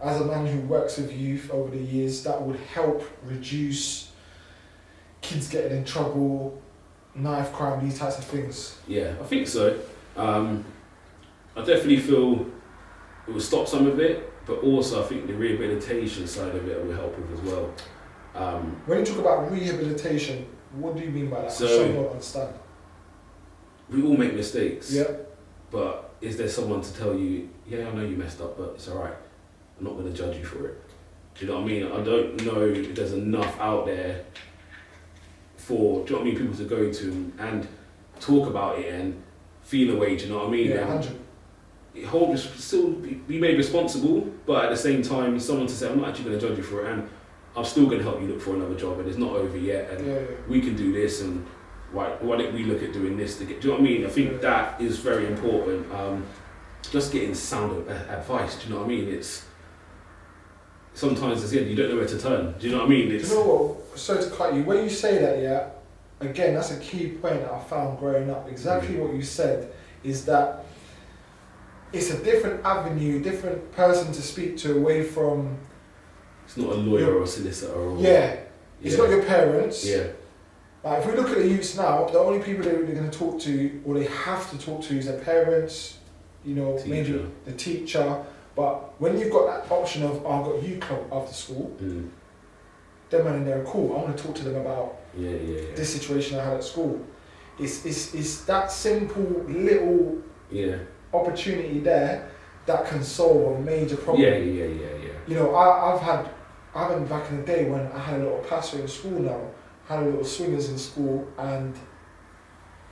as a man who works with youth over the years, that would help reduce kids getting in trouble, knife crime, these types of things? Yeah, I think so. I definitely feel it will stop some of it, but also I think the rehabilitation side of it will help with as well. When you talk about rehabilitation, what do you mean by that? So, I don't understand. We all make mistakes. Yeah. But is there someone to tell you, I know you messed up, but it's alright. I'm not going to judge you for it. Do you know what I mean? I don't know if there's enough out there for, do you know what I mean, people to go to and talk about it and feel a way, do you know what I mean? Yeah, 100. Still be made responsible, but at the same time, someone to say, I'm not actually going to judge you for it, and I'm still going to help you look for another job, and it's not over yet, and we can do this, and why don't we look at doing this to get, do you know what I mean? I think that is very important. Just getting sound advice, do you know what I mean? It's sometimes it's you don't know where to turn, do you know what I mean? Do you know what, sorry to cut you, when you say that, again, that's a key point that I found growing up. Exactly what you said is that it's a different avenue, different person to speak to away from... It's not a lawyer or a solicitor or... It's not your parents. Yeah. Like, if we look at the youths now, the only people they're really going to talk to, or they have to talk to, is their parents, you know, teacher. Maybe the teacher. But when you've got that option of, I've got youth club after school, them man in there are cool. I want to talk to them about this situation I had at school. It's that simple little opportunity there that can solve a major problem. You know, I remember back in the day when I had a little pastor in school now, had a little swingers in school, and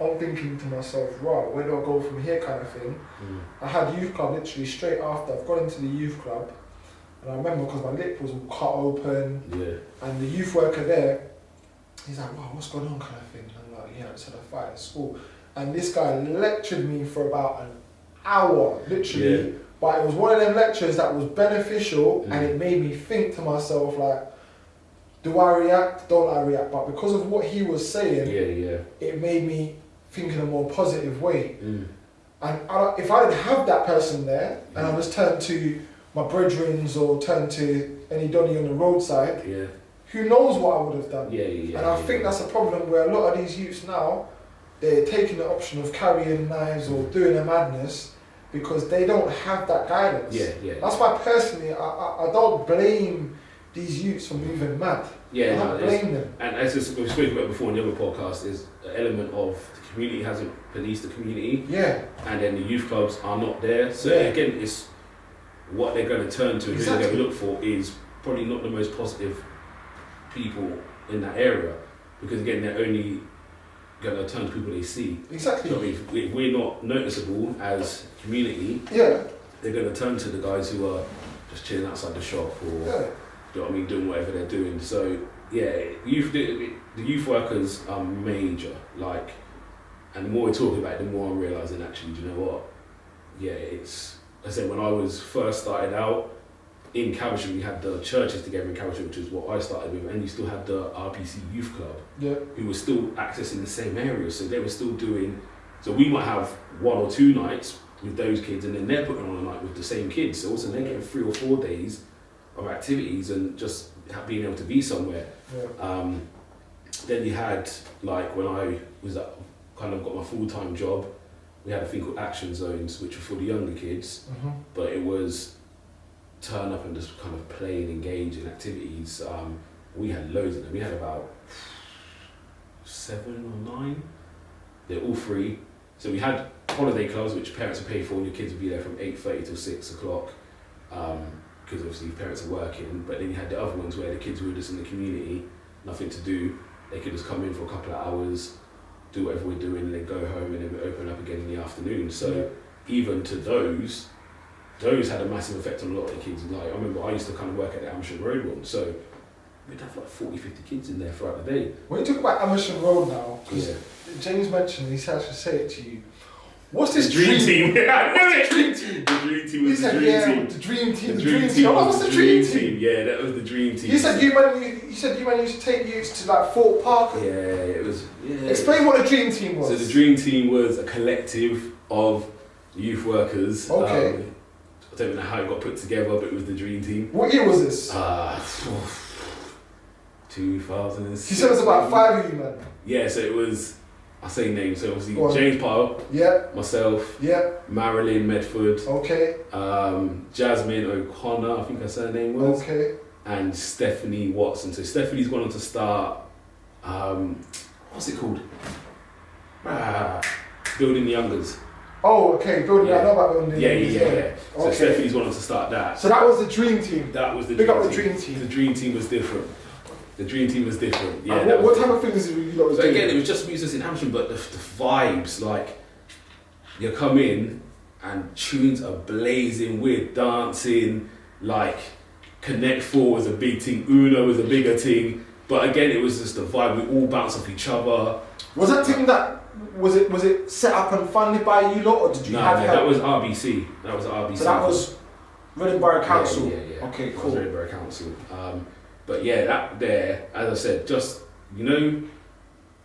I'm thinking to myself, right, where do I go from here kind of thing. I had youth club literally straight after. I've gone into the youth club, and I remember because my lip was all cut open, and the youth worker there, he's like, wow, what's going on kind of thing. And I'm like, I just had a fight at school. And this guy lectured me for about an hour, literally, but it was one of them lectures that was beneficial, and it made me think to myself, like, do I react? Don't I react? But because of what he was saying, it made me think in a more positive way. And if I didn't have that person there, and I just turned to my brethrens or turned to any Donny on the roadside, who knows what I would have done? And I think that's a problem where a lot of these youths now, they're taking the option of carrying knives or doing a madness because they don't have that guidance. That's why personally, I don't blame these youths for moving mad. I don't blame them. And as we've spoken about before in the other podcast, is an element of the community hasn't policed the community. And then the youth clubs are not there. So again, it's what they're going to turn to, who they're going to look for is probably not the most positive people in that area. Because again, they're only going to turn to people they see. Exactly. So if we're not noticeable as a community, they're going to turn to the guys who are just chilling outside the shop or do you know what I mean, doing whatever they're doing. So the youth workers are major. Like, and the more we talk about it, the more I'm realising actually, do you know what? It's. I said when I was first started out in Caversham, we had the churches together in Caversham, which is what I started with, and you still had the RPC Youth Club, who was still accessing the same area. So they were still doing. So we might have 1 or 2 nights with those kids, and then they're putting on a night with the same kids. So also they're getting 3 or 4 days of activities and just being able to be somewhere. Then you had, like, when I was kind of got my full-time job, we had a thing called action zones, which were for the younger kids, but it was turn up and just kind of play and engage in activities. We had loads of them. We had about 7 or 9. They're all free. So we had holiday clubs, which parents would pay for, and your kids would be there from 8:30 till 6 o'clock. Because obviously parents are working, but then you had the other ones where the kids were just in the community, nothing to do, they could just come in for a couple of hours, do whatever we're doing, and then go home, and then we open up again in the afternoon. So even to those had a massive effect on a lot of the kids. Like, I remember I used to kind of work at the Amersham Road one, so we'd have like 40, 50 kids in there throughout the day. When you talk about Amersham Road now, because James mentioned, he said I should say it to you, what's this dream team? What's the dream team? The dream team was the dream team. the dream team. The dream team. What's the dream team? Yeah, that was the dream team. You said you man used to take youths to like Fort Park. It was. Explain what the dream team was. So the dream team was a collective of youth workers. Okay. I don't know how it got put together, but it was the dream team. What year was this? 2006. You said it was about 5 of you, man. Yeah, so it was. I say names, so obviously James Pyle, myself, Marilyn Medford, Jasmine O'Connor, I think her surname was, and Stephanie Watson. So Stephanie's gone on to start, what's it called? Building the Youngers. Oh, okay, building Yeah. that. I know about building Yeah. So Okay. Stephanie's wanted to start that. So that was the dream team. That was the Big dream up the team. dream team. The dream team was different. The dream team was different. Yeah. And what type of things did you lot was So doing? again, it was just music in Hampshire, but the vibes, like, you come in and tunes are blazing with dancing, like, Connect 4 was a big thing, Uno was a bigger thing, but again, it was just the vibe, we all bounce off each other. Was that team was it set up and funded by you lot, or did you have help? That was RBC. That was RBC. So that was Reading Borough Council? Yeah. Okay, That was cool. Reading Borough Council. But yeah, that there, as I said, just, you know,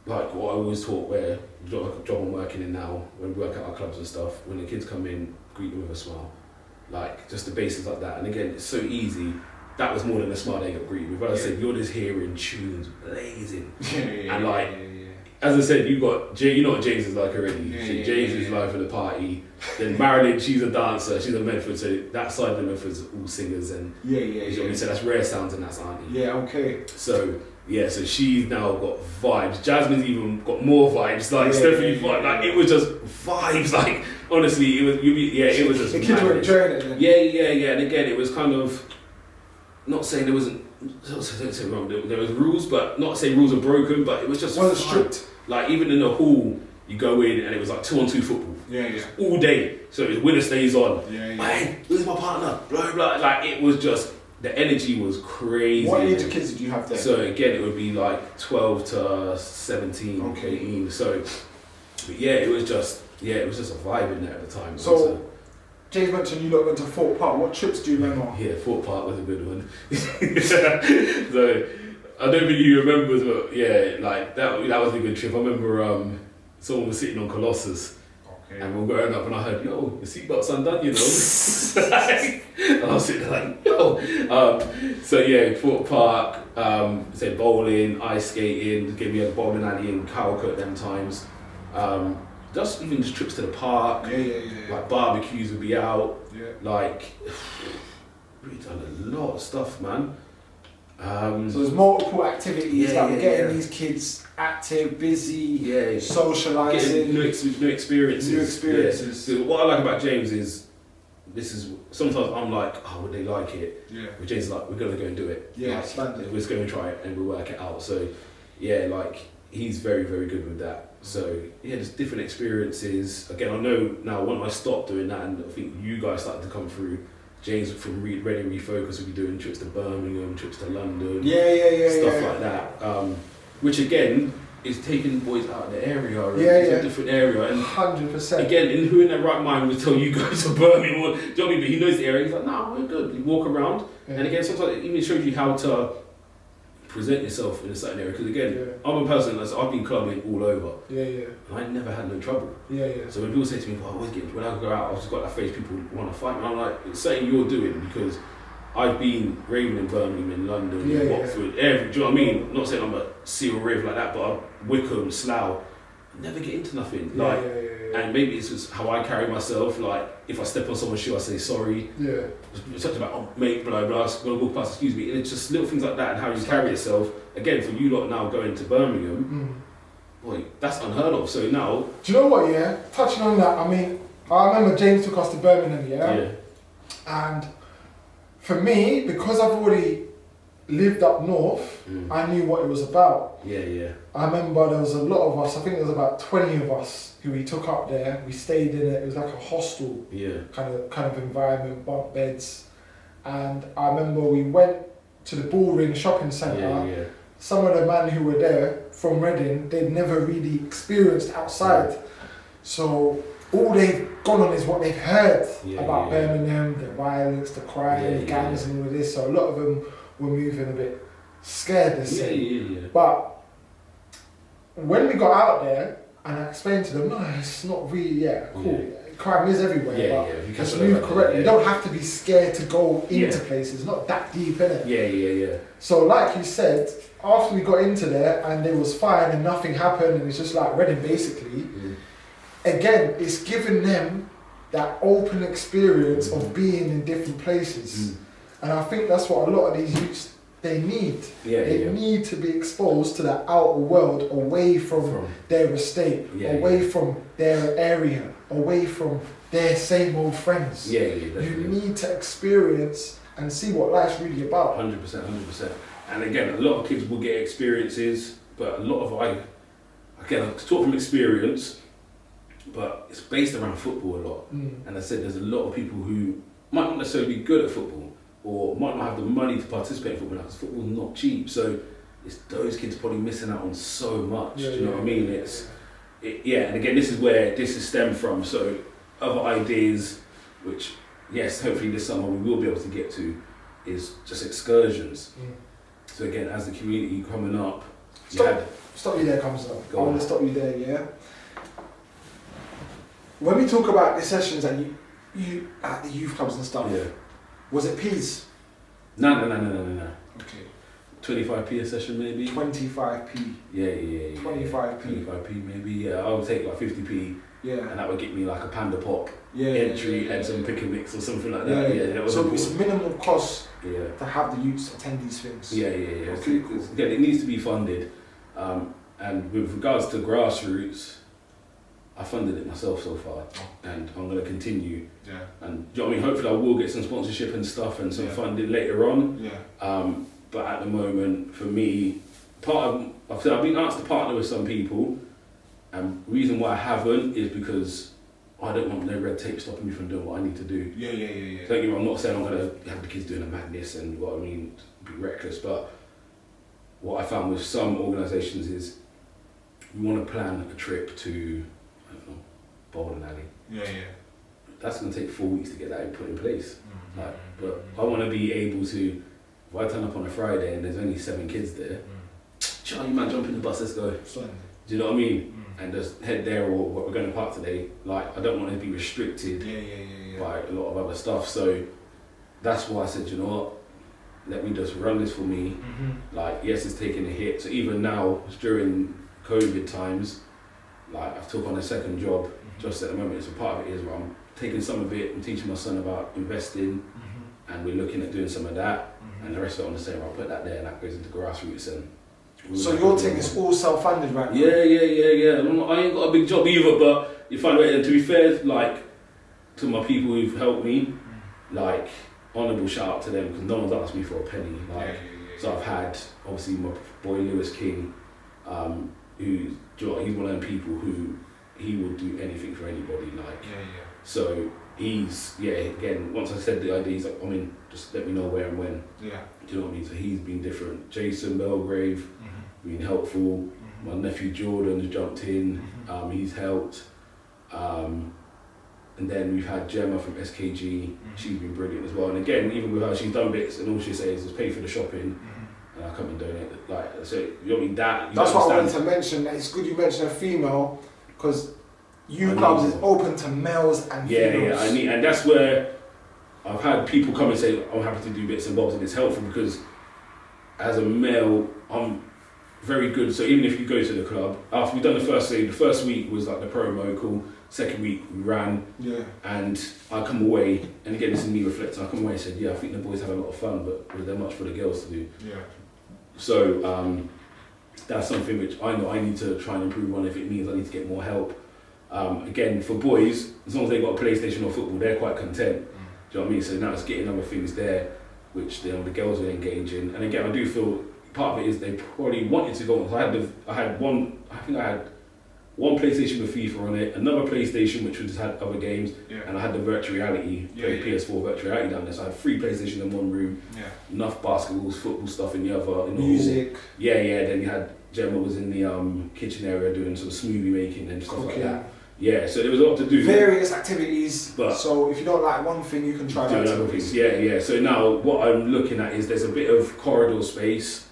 like what I always taught where job I'm working in now, when we work at our clubs and stuff, when the kids come in, greet them with a smile. Like, just the basics like that. And again, it's so easy. That was more than a smile they got greeted with. But I said, you're just hearing tunes blazing. And like, as I said, you know what James is like already. James is live for the party. Then Marilyn, she's a dancer, she's a Medford, so that side of the Medford's all singers and so that's Rare Sounds and that's Auntie. Yeah, okay. So so she's now got vibes. Jasmine's even got more vibes. Like Stephanie, like it was just vibes. Like honestly, it was just. The kids were enjoying it. Then. Yeah. And again, it was kind of not saying there wasn't. Don't say wrong. There was rules, but not saying rules are broken. But it was just wasn't strict. Like even in the hall, you go in and it was like 2-on-2 football. Yeah. All day. So it was winner stays on. Yeah. Hey, who's my partner? Blah blah. Like it was just. The energy was crazy. What age of kids did you have there? So again, it would be like 12 to 17, 18. So, but yeah, it was just a vibe in there at the time. So, James mentioned you lot went to Fort Park. What trips do you remember? Yeah, Fort Park was a good one. So, I don't think you remember, but yeah, like that was a good trip. I remember someone was sitting on Colossus. And we were going up and I heard, yo, your seatbelt's undone, you know. And I was sitting there like, yo. So yeah, Fort Park, said bowling, ice skating, we had a bowling alley in Cowcoat them times. Just trips to the park, like barbecues would be out. Yeah. Like, we've done a lot of stuff, man. So there's multiple activities that were getting these kids active, busy, socialising. New experiences. So what I like about James is, sometimes I'm like, oh, would they like it? Yeah. But James is like, we're going to go and do it. Yeah, like, standard. We're just going to try it and we'll work it out. So yeah, like he's very, very good with that. So yeah, there's different experiences. Again, I know now when I stopped doing that and I think you guys started to come through, James from Reading Refocus will be doing trips to Birmingham, trips to London, stuff like that. Which again is taking boys out of the area, to a different area. And 100%. Again, who in their right mind would tell you guys to Birmingham? Or, do you know what I mean? But he knows the area. He's like, nah, we're good. You walk around, and again, sometimes it even shows you how to present yourself in a certain area. Because again, I'm a person that's I've been clubbing all over. And I never had no trouble. So when people say to me, "Oh, when I go out, I've just got that face. People want to fight me." I'm like, it's something you're doing because I've been raving in Birmingham, in London, in Watford, do you know what I mean? Not saying I'm a serial rave like that, but Wickham, Slough, never get into nothing. And maybe it's just how I carry myself. Like if I step on someone's shoe, I say sorry. It's such about, oh mate, blah blah. I'm gonna walk past, excuse me. And it's just little things like that and how you carry yourself. Again, for you lot now going to Birmingham, boy, that's unheard of. So now, do you know what? Yeah, touching on that. I mean, I remember James took us to Birmingham. And for me, because I've already lived up north, I knew what it was about. I remember there was a lot of us, I think there was about 20 of us who he took up there. We stayed in it, it was like a hostel kind of environment, bunk beds. And I remember we went to the Bullring shopping centre. Some of the men who were there from Reading, they'd never really experienced outside. So all they've gone on is what they've heard about Birmingham, the violence, the crime, the gangs and all this. So a lot of them were moving a bit scared, they say. But when we got out there, and I explained to them, no, it's not really, cool. Crime is everywhere, but just move correctly. You don't have to be scared to go into places. It's not that deep, innit? So like you said, after we got into there and it was fine and nothing happened and it's just like Reading basically, again, it's given them that open experience of being in different places. And I think that's what a lot of these youths they need. Yeah, they need to be exposed to the outer world, away from their estate, away from their area, away from their same old friends. You need to experience and see what life's really about. 100%. And again, a lot of kids will get experiences, but a lot of I talk from experience, but it's based around football a lot. And I said there's a lot of people who might not necessarily be good at football, or might not have the money to participate in football because football's not cheap. So it's those kids probably missing out on so much. Do you know what I mean? And again, this is where this is stemmed from. So other ideas, which hopefully this summer we will be able to get to, is just excursions. So again, as the community coming up, Stop you there, comes up. I want to stop you there, yeah? When we talk about the sessions that you at the youth clubs and stuff, was it P's? No. Okay. 25p a session maybe? 25p. Yeah. 25p. 25p maybe, I would take like 50p. Yeah. And that would get me like a Panda Pop entry and some pick and mix or something like that. That was so it's minimal cost to have the youths attend these things. Okay, cool. Again, it needs to be funded. And with regards to Grassrootz, I funded it myself so far, and I'm going to continue. And do you know what I mean? Hopefully, I will get some sponsorship and stuff and some funding later on. But at the moment, for me, I've been asked to partner with some people, and the reason why I haven't is because I don't want no red tape stopping me from doing what I need to do. Don't get me wrong, I'm not saying I'm going to have the kids doing a madness and what I mean, be reckless, but what I found with some organisations is we want to plan a trip to, I don't know, bowling alley. That's going to take 4 weeks to get that put in place. But I want to be able to, if I turn up on a Friday and there's only 7 kids there, Charlie, man, jump in the bus, let's go. Do you know what I mean? And just head there, or what we're going to park today. Like, I don't want to be restricted by a lot of other stuff. So that's why I said, you know what, let me just run this for me. Like, yes, it's taking a hit. So even now, during COVID times, like, I've took on a second job just at the moment. So part of it is where I'm taking some of it and teaching my son about investing, and we're looking at doing some of that, and the rest of it on the same. I'll put that there, and that goes into Grassrootz. And so your thing is all self-funded right now? Yeah. I ain't got a big job either, but you find a way. And to be fair, like, to my people who've helped me, like, honourable shout out to them, because no one's asked me for a penny. Like, so I've had obviously my boy Lewis King, he's one of them people who he would do anything for anybody. Like, so he's again. Once I said the idea, he's like, I mean, just let me know where and when. Do you know what I mean? So he's been different. Jason Belgrave, been helpful. My nephew Jordan has jumped in. He's helped. And then we've had Gemma from SKG. She's been brilliant as well. And again, even with her, she's done bits, and all she says is pay for the shopping, and I come and donate. Like, so you know what I mean? That's what I wanted to mention. It's good you mentioned a female, because youth clubs is open to males and females. And that's where I've had people come and say, I'm happy to do bits and bobs, and it's helpful because as a male, I'm very good. So even if you go to the club, after we've done the first week was like the promo, cool. Second week we ran, and I come away, and again this is me reflecting, I come away and said, I think the boys had a lot of fun, but was there much for the girls to do? So that's something which I know I need to try and improve on if it means I need to get more help. Again, for boys, as long as they've got a PlayStation or football, they're quite content. Do you know what I mean? So now it's getting other things there, which the girls are engaging. And again, I do feel part of it is they probably wanted to go on. So I had one PlayStation with FIFA on it, another PlayStation which just had other games, and I had the virtual reality, PS4 virtual reality down there. So I had 3 PlayStations in one room, enough basketballs, football stuff in the other. In music. Then you had Gemma was in the kitchen area doing sort of smoothie making and stuff like that. So there was a lot to do. Various activities, but so if you don't like one thing, you can try other things. So now what I'm looking at is there's a bit of corridor space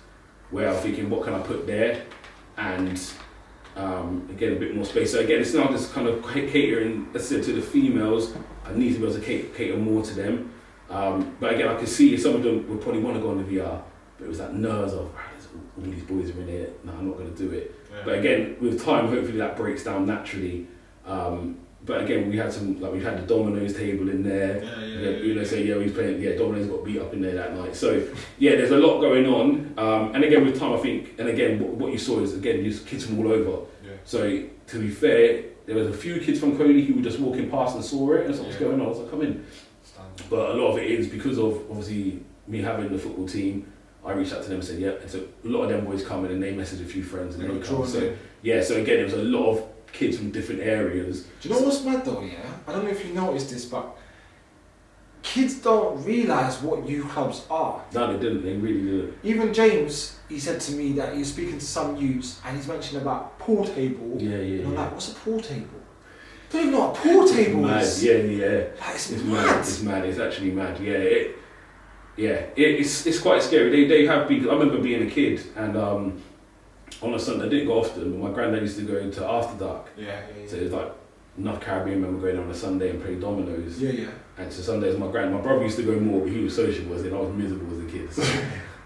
where I'm thinking, what can I put there? And again, a bit more space. So again, it's not just kind of catering, let's say, to the females. I need to be able to cater more to them. But again, I could see some of them would probably want to go on the VR, but it was that nerves of, all these boys are in here, no, I'm not going to do it. But again, with time, hopefully that breaks down naturally. but again, we had the dominoes table in there. We was playing. Dominoes got beat up in there that night. So there's a lot going on. And again, with time, I think, and again, what you saw is again, just kids from all over. Yeah. So to be fair, there was a few kids from Coley who were just walking past and saw it and said, "What's going on?" I was like, "Come in." But a lot of it is because of obviously me having the football team. I reached out to them and said, "Yeah." And so a lot of them boys come in and they message a few friends and they come. So again, there was a lot of kids from different areas. Do you know what's mad though? Yeah, I don't know if you noticed this, but kids don't realise what youth clubs are. No, they didn't. They really didn't. Even James, he said to me that he was speaking to some youths and he's mentioned about pool table. And I'm like, what's a pool table? I don't even know what a pool table is. Yeah. Like, it's mad. It's mad. It's actually mad. It's quite scary. They have been. I remember being a kid and on a Sunday, I didn't go often, but my granddad used to go to after dark. So it was like enough Caribbean men were going on a Sunday and playing dominoes. And so Sundays, my brother used to go more, but he was sociable, and I was miserable as a kid. So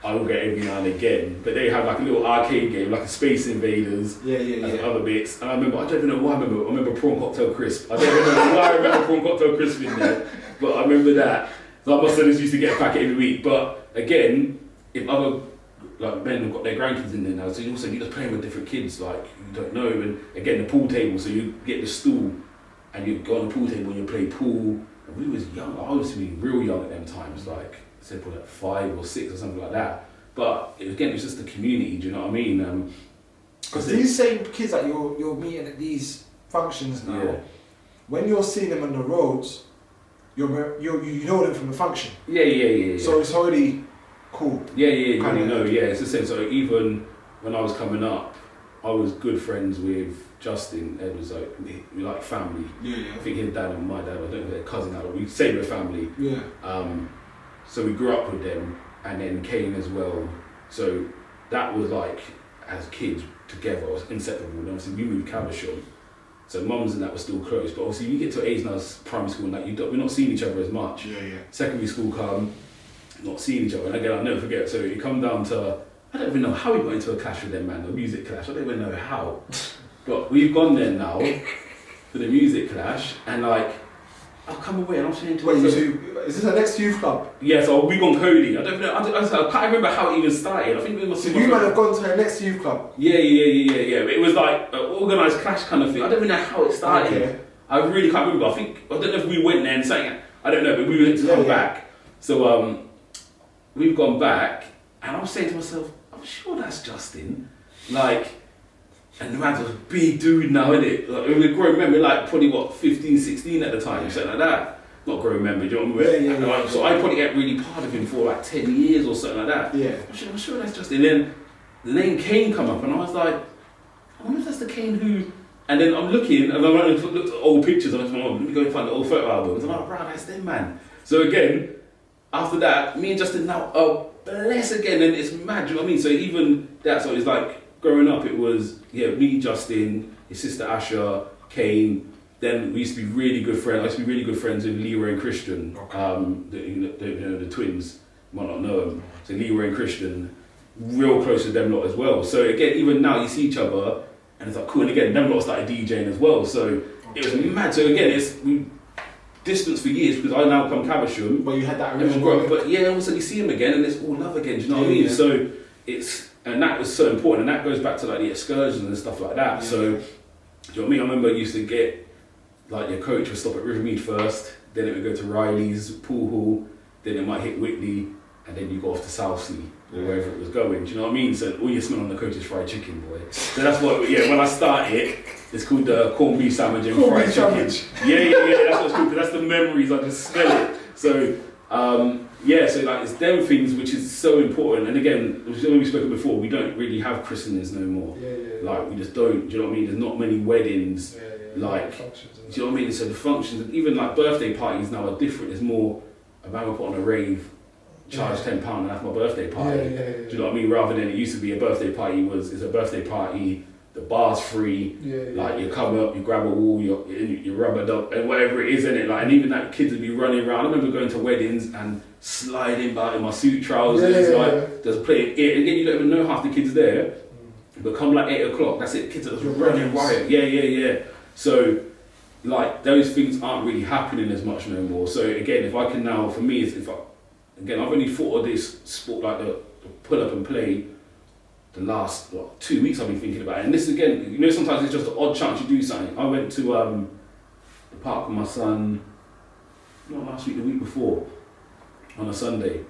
I will get every now and again. But they had like a little arcade game, like a Space Invaders, and other bits. And I don't even know why I remember Prawn Cocktail Crisp. I don't even know why I remember Prawn Cocktail Crisp in there, but I remember that. So I must have just used to get a packet every week. But again, if other men have got their grandkids in there now, so you're just playing with different kids, like you don't know. And again, the pool table, so you get the stool and you go on the pool table and you play pool. And we was young, I was real young at them times, like I said, probably like 5 or 6 or something like that. But again, it's just the community, do you know what I mean? Because these same kids that you're meeting at these functions now, when you're seeing them on the roads, you know them from the function. Yeah. So it's already cool. You know, it's the same. So even when I was coming up, I was good friends with Justin. Ed was like family. I think his dad and my dad, I don't know if they're cousin now, but we say we're family. So we grew up with them, and then Kane as well. So that was like, as kids together, it was inseparable. And obviously we moved Caversham, so mums and that were still close. But obviously you get to age now, primary school, and that we're not seeing each other as much. Secondary school come, not seeing each other. And again, I'll never forget. So it come down to, I don't even know how we got into a clash with them, man. The music clash. I don't even know how. But we've gone there now for the music clash, and like, I'll come away and I'm saying to myself, is this the next youth club? Yeah, so we've gone Cody. I don't know. I can't remember how it even started. I think we must. So you might have gone to the next youth club. Yeah. It was like an organised clash kind of thing. I don't even know how it started. Okay. I really can't remember. I don't know if we went there and sang it. I don't know, but we went to come back. So we've gone back, and I was saying to myself, I'm sure that's Justin. Like, and the man's a big dude now, isn't it? Like, we were grown men, we're like probably 15, 16 at the time, something like that. Not grown men, but you know what I mean? So I probably get really part of him for like 10 years or something like that. I'm sure that's Justin. And then the name Kane come up, and I was like, I wonder if that's the Kane who. And then I'm looking, and I looked at old pictures, and I was like, let me go and find the old photo albums. And I'm like, right, that's them, man. So again, after that, me and Justin now are blessed again, and it's mad, do you know what I mean? So even that, so it's like, growing up, it was, me, Justin, his sister Asha, Kane. Then we used to be really good friends. I used to be really good friends with Leroy and Christian, the twins. You might not know them. So Leroy and Christian, real close with them lot as well. So again, even now you see each other, and it's like cool. And again, them lot started DJing as well. So it was mad. So again, we distance for years because I now come Caversham. But you had that original. But all of a sudden you see him again, and it's all love again. Do you know what I mean? So it's. And that was so important, and that goes back to like the excursions and stuff like that. So, do you know what I mean? I remember I used to get, like, your coach would stop at Rivermead first, then it would go to Riley's, Pool Hall, then it might hit Whitley, and then you go off to Southsea, or wherever it was going. Do you know what I mean? So all you smell on the coach is fried chicken, boy. So that's what, when I started, it's called the corned beef sandwich and fried chicken. That's what it's called, because that's the memories, I just smell it. So, so like it's them things which is so important. And again, when we spoke before, we don't really have christenings no more. Like we just don't. Do you know what I mean? There's not many weddings. Like, do you know what I mean? So the functions, even like birthday parties now are different. It's more a man will put on a rave, charge £10, and that's my birthday party. Do you know what I mean? Rather than it used to be a birthday party it's a birthday party. The bar's free, like you come up, you grab a wall, you rub it up, and whatever it is in it. Like, and even that kids would be running around. I remember going to weddings and sliding about in my suit trousers, just playing it. Again, you don't even know half the kids there, but come like 8 o'clock, that's it. Kids are just running riot. So like those things aren't really happening as much no more. So again, if I can now, for me, I've only thought of this sport like the pull up and play the last 2 weeks I've been thinking about it. And this again, you know, sometimes it's just an odd chance you do something. I went to the park with my son, not last week, the week before, on a Sunday,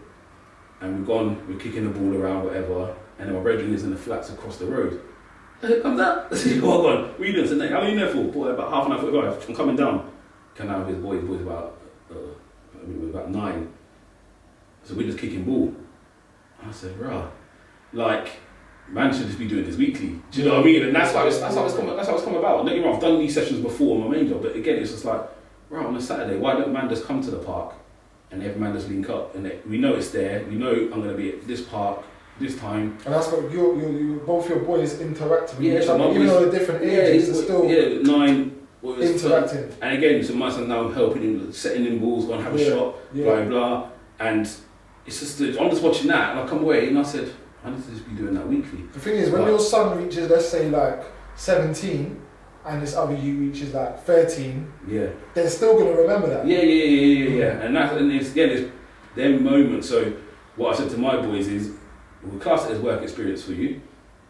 and we're kicking the ball around, whatever, and then my brethren is in the flats across the road. Here comes that. I said, hold on, what are you doing today? How are you there for? Boy, about half an hour, 45. I'm coming down. Came out with his boys about 9. So we're just kicking ball. I said, bruh, like, man should just be doing this weekly. Do you know what I mean? And that's how it's come about. Don't get me wrong, I've done these sessions before on my main job, but again, it's just like, right, on a Saturday, why don't man just come to the park and every man just link up? And we know it's there, we know I'm going to be at this park, this time. And that's what you both your boys interact with each other, even though they're different ages, they're still 9 interacting. And again, so my son's now helping him, setting in balls, going to have a shot, blah, blah. And it's just, I'm just watching that, and I come away and I said, I need to just be doing that weekly. The thing is, when your son reaches, let's say, like 17, and this other you reaches like 13, they're still going to remember that. Yeah. And it's their moment. So what I said to my boys is, we'll class it as work experience for you. Do you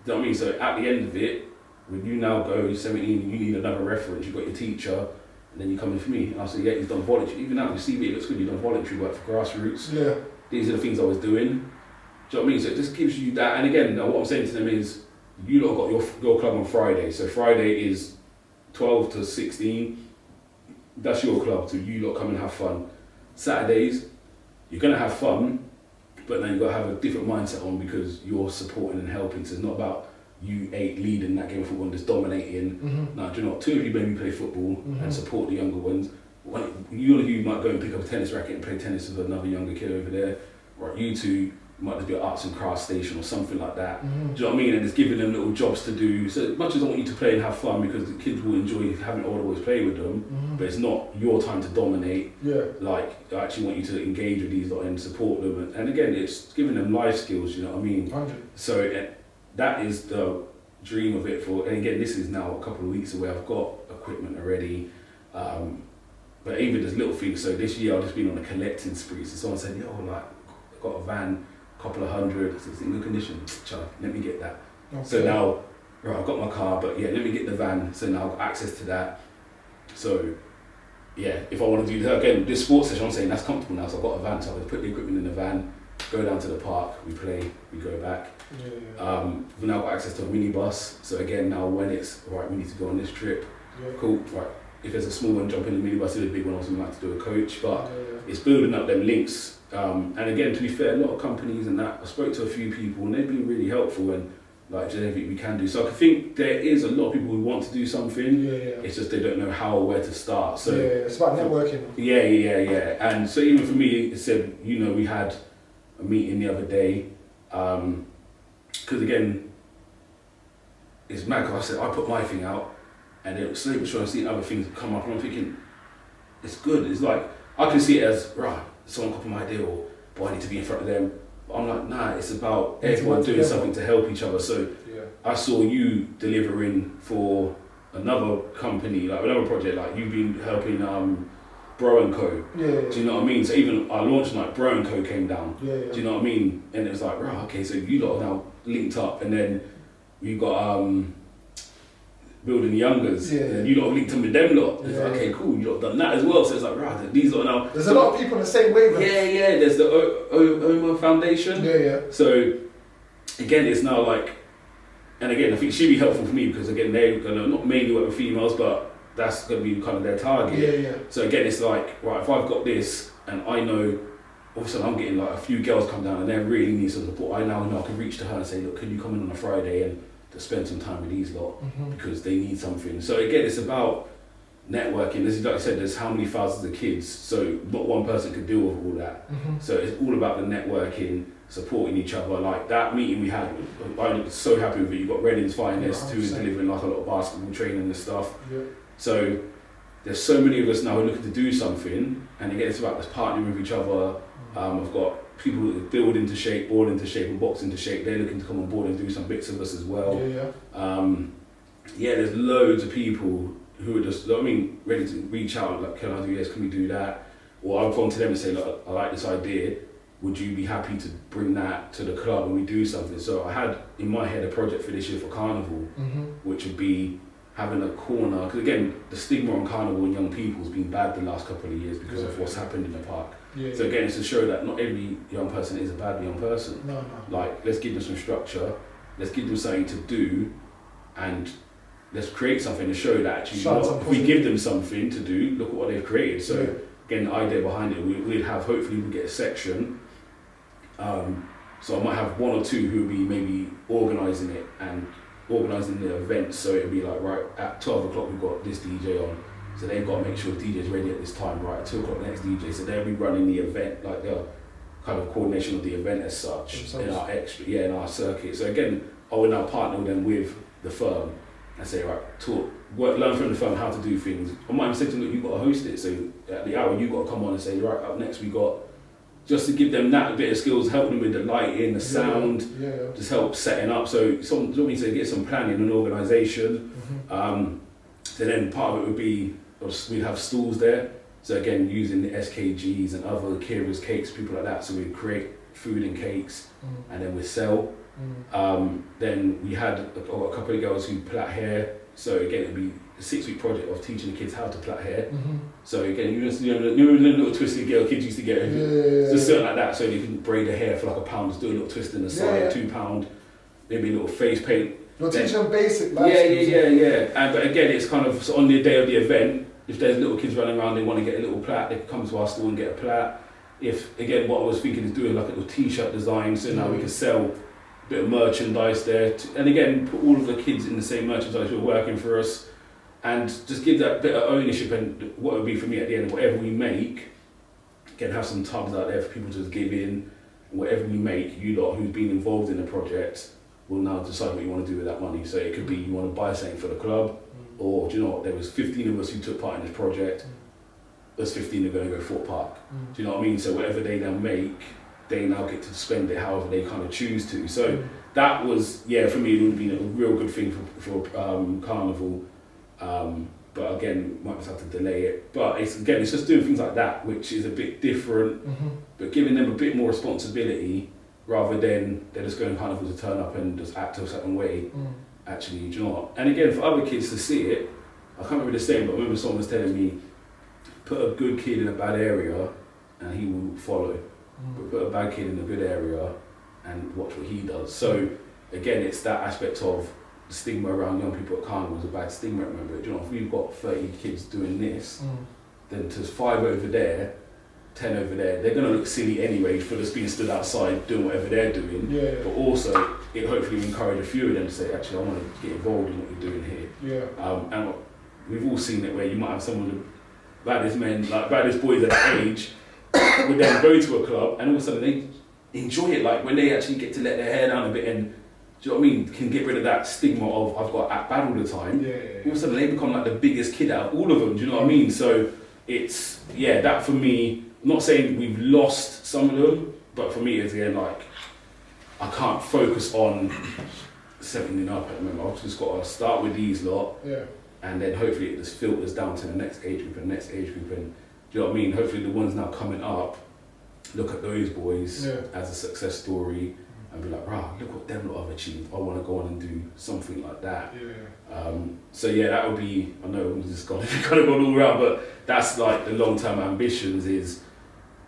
know what I mean? So at the end of it, when you now go, you're 17, you need another reference, you've got your teacher, and then you come in for me. And I said, yeah, he's done voluntary. Even now, you see me, it looks good, you've done voluntary work for Grassrootz. Yeah. These are the things I was doing. Do you know what I mean? So it just gives you that. And again, what I'm saying to them is, you lot got your club on Friday. So Friday is 12 to 16. That's your club. So you lot come and have fun. Saturdays, you're going to have fun, but then you've got to have a different mindset on because you're supporting and helping. So it's not about you 8 leading that game of football and just dominating. Mm-hmm. No, do you know what? 2 of you maybe play football and support the younger ones. You might go and pick up a tennis racket and play tennis with another younger kid over there. Right, you two might just be an arts and crafts station or something like that. Do you know what I mean? And it's giving them little jobs to do. So as much as I want you to play and have fun because the kids will enjoy having older boys play with them, but it's not your time to dominate. Yeah. Like, I actually want you to engage with these lot and support them. And again, it's giving them life skills, you know what I mean? 100. So that is the dream of it and again, this is now a couple of weeks away. I've got equipment already. But even there's little things. So this year I've just been on a collecting spree. So someone said, I've got a van, couple of hundred, so it's in good condition. Child, let me get that. Okay. So now, right, I've got my car, but let me get the van. So now I've got access to that. So if I want to do that again, this sports session, I'm saying that's comfortable now. So I've got a van, so I can put the equipment in the van, go down to the park, we play, we go back. We've now got access to a minibus. So again, now when it's right, we need to go on this trip. Cool, right. If there's a small one, jump in the minibus. If there's a big one, also we might have to do a coach. But it's building up them links. And again, to be fair, a lot of companies and that, I spoke to a few people and they've been really helpful and like just everything we can do. So I think there is a lot of people who want to do something. It's just they don't know how or where to start. So it's about networking. Yeah. And so even for me, it said, we had a meeting the other day. Because again, it's mad because I said I put my thing out and it was slowly but surely seeing other things come up and I'm thinking, it's good. It's like, I can see it as, right, someone copy my idea or I need to be in front of them. But I'm like, nah, it's about everyone doing something to help each other. So I saw you delivering for another company, like another project, like you've been helping Bro & Co. Do you know what I mean? So even our launch night, Bro & Co came down. Do you know what I mean? And it was like, right, okay, so you lot are now linked up and then you got Building the Youngers, and you lot have linked them with them lot. It's like, okay, cool, you lot have done that as well. So it's like, right, these lot now. There's a lot of people in the same wavelength. Yeah. There's the Oma Foundation. So again, it's now like, and again, I think she'd be helpful for me because again, they're gonna not mainly work with females, but that's gonna be kind of their target. So again, it's like, right, if I've got this, and I know, all of a sudden I'm getting like a few girls come down and they really need some support. I now know I can reach to her and say, look, can you come in on a Friday and to spend some time with these lot because they need something. So again, it's about networking. As like I said, there's how many thousands of kids, so not one person could deal with all that. So it's all about the networking, supporting each other. Like that meeting we had, I was so happy with it. You got Reading's finest who is delivering like a lot of basketball training and stuff. So there's so many of us now who are looking to do something, and again, it's about us partnering with each other. I've got people that build into shape, board into shape, and box into shape. They're looking to come on board and do some bits of us as well. There's loads of people who are just, I mean, ready to reach out, like, can I do this, can we do that? Or I've gone to them and say, look, I like this idea, would you be happy to bring that to the club and we do something? So I had in my head a project for this year for Carnival, which would be having a corner, because again, the stigma on Carnival and young people has been bad the last couple of years because of what's happened in the park. So again, it's to show that not every young person is a bad young person. No. Like, let's give them some structure, let's give them something to do, and let's create something to show that actually, if we give them something to do, look at what they've created. So again, the idea behind it, we'd have, hopefully we'll get a section. So I might have one or two who will be maybe organising it and organising the event. So it'll be like, right, at 12 o'clock we've got this DJ on. So they've got to make sure the DJ's ready at this time, right? At 2 o'clock the next DJ. So they'll be running the event, like the kind of coordination of the event as such in our circuit. So again, I will now partner them with the firm and say, right, learn from the firm how to do things. I might even say to them, look, you've got to host it. So at the hour, you've got to come on and say, right, up next we got, just to give them that bit of skills, help them with the lighting, the sound, just help setting up. So something to get some planning and organisation. So then part of it would be, we'd have stalls there. So again, using the SKGs and other Kira's cakes, people like that. So we'd create food and cakes and then we'd sell. Then we had a couple of girls who plait hair. So again, it'd be a 6-week project of teaching the kids how to plait hair. So again, you know the little twisted girl kids used to get, just something like that. So you can braid the hair for like £1, just do a little twist in the side, £2, maybe a little face paint. You're teaching them basic life skills. And but again, it's kind of, so on the day of the event, if there's little kids running around, they want to get a little plait, they can come to our store and get a plait. If, again, what I was thinking is doing like a little t-shirt design, so now we can sell a bit of merchandise there. And again, put all of the kids in the same merchandise who are working for us, and just give that bit of ownership. And what it would be for me at the end, whatever we make, again, have some tubs out there for people to just give in. Whatever we make, you lot who've been involved in the project will now decide what you want to do with that money. So it could be you want to buy something for the club, or do you know what, there was 15 of us who took part in this project, those 15 are going to go Fort Park. Do you know what I mean? So whatever they now make, they now get to spend it however they kind of choose to. So that was, for me, it would have been a real good thing for Carnival. But again, might just have to delay it. But it's just doing things like that, which is a bit different, but giving them a bit more responsibility rather than they're just going Carnival to turn up and just act a certain way. Actually, do you know what? And again, for other kids to see it, I can't remember the saying, but I remember someone was telling me, put a good kid in a bad area and he will follow. But put a bad kid in a good area and watch what he does. So again, it's that aspect of the stigma around young people at Carnival is a bad stigma, remember. Do you know, if we've got 30 kids doing this, then there's 5 over there, 10 over there, they're going to look silly anyway for just being stood outside doing whatever they're doing. But also, it hopefully will encourage a few of them to say, actually, I want to get involved in what you're doing here. And we've all seen it where you might have some of the baddest men, like baddest boys at that age, would then go to a club and all of a sudden they enjoy it, like when they actually get to let their hair down a bit and, do you know what I mean, can get rid of that stigma of I've got to act bad all the time. All of a sudden they become like the biggest kid out of all of them, do you know what I mean? So it's, that for me, I'm not saying we've lost some of them, but for me it's again like, I can't focus on 17 up at the moment. I've just got to start with these lot, and then hopefully it just filters down to the next age group and next age group, and do you know what I mean? Hopefully the ones now coming up look at those boys as a success story and be like, wow, look what them lot have achieved. I want to go on and do something like that. So that would be, I know we've just kind of gone all around, but that's like the long-term ambitions is,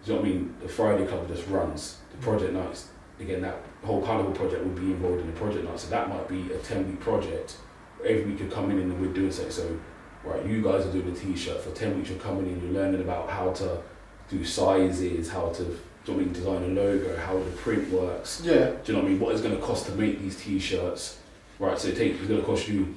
do you know what I mean? The Friday Club just runs. The project nights, again, that whole Carnival project would be involved in the project night. So that might be a 10-week project. Every week you're coming in and we're doing something. So, right, you guys are doing a t-shirt. For 10 weeks you're coming in, you're learning about how to do sizes, how to, do you know what I mean, design a logo, how the print works. Do you know what I mean? What it's going to cost to make these t-shirts. Right, so it's going to cost you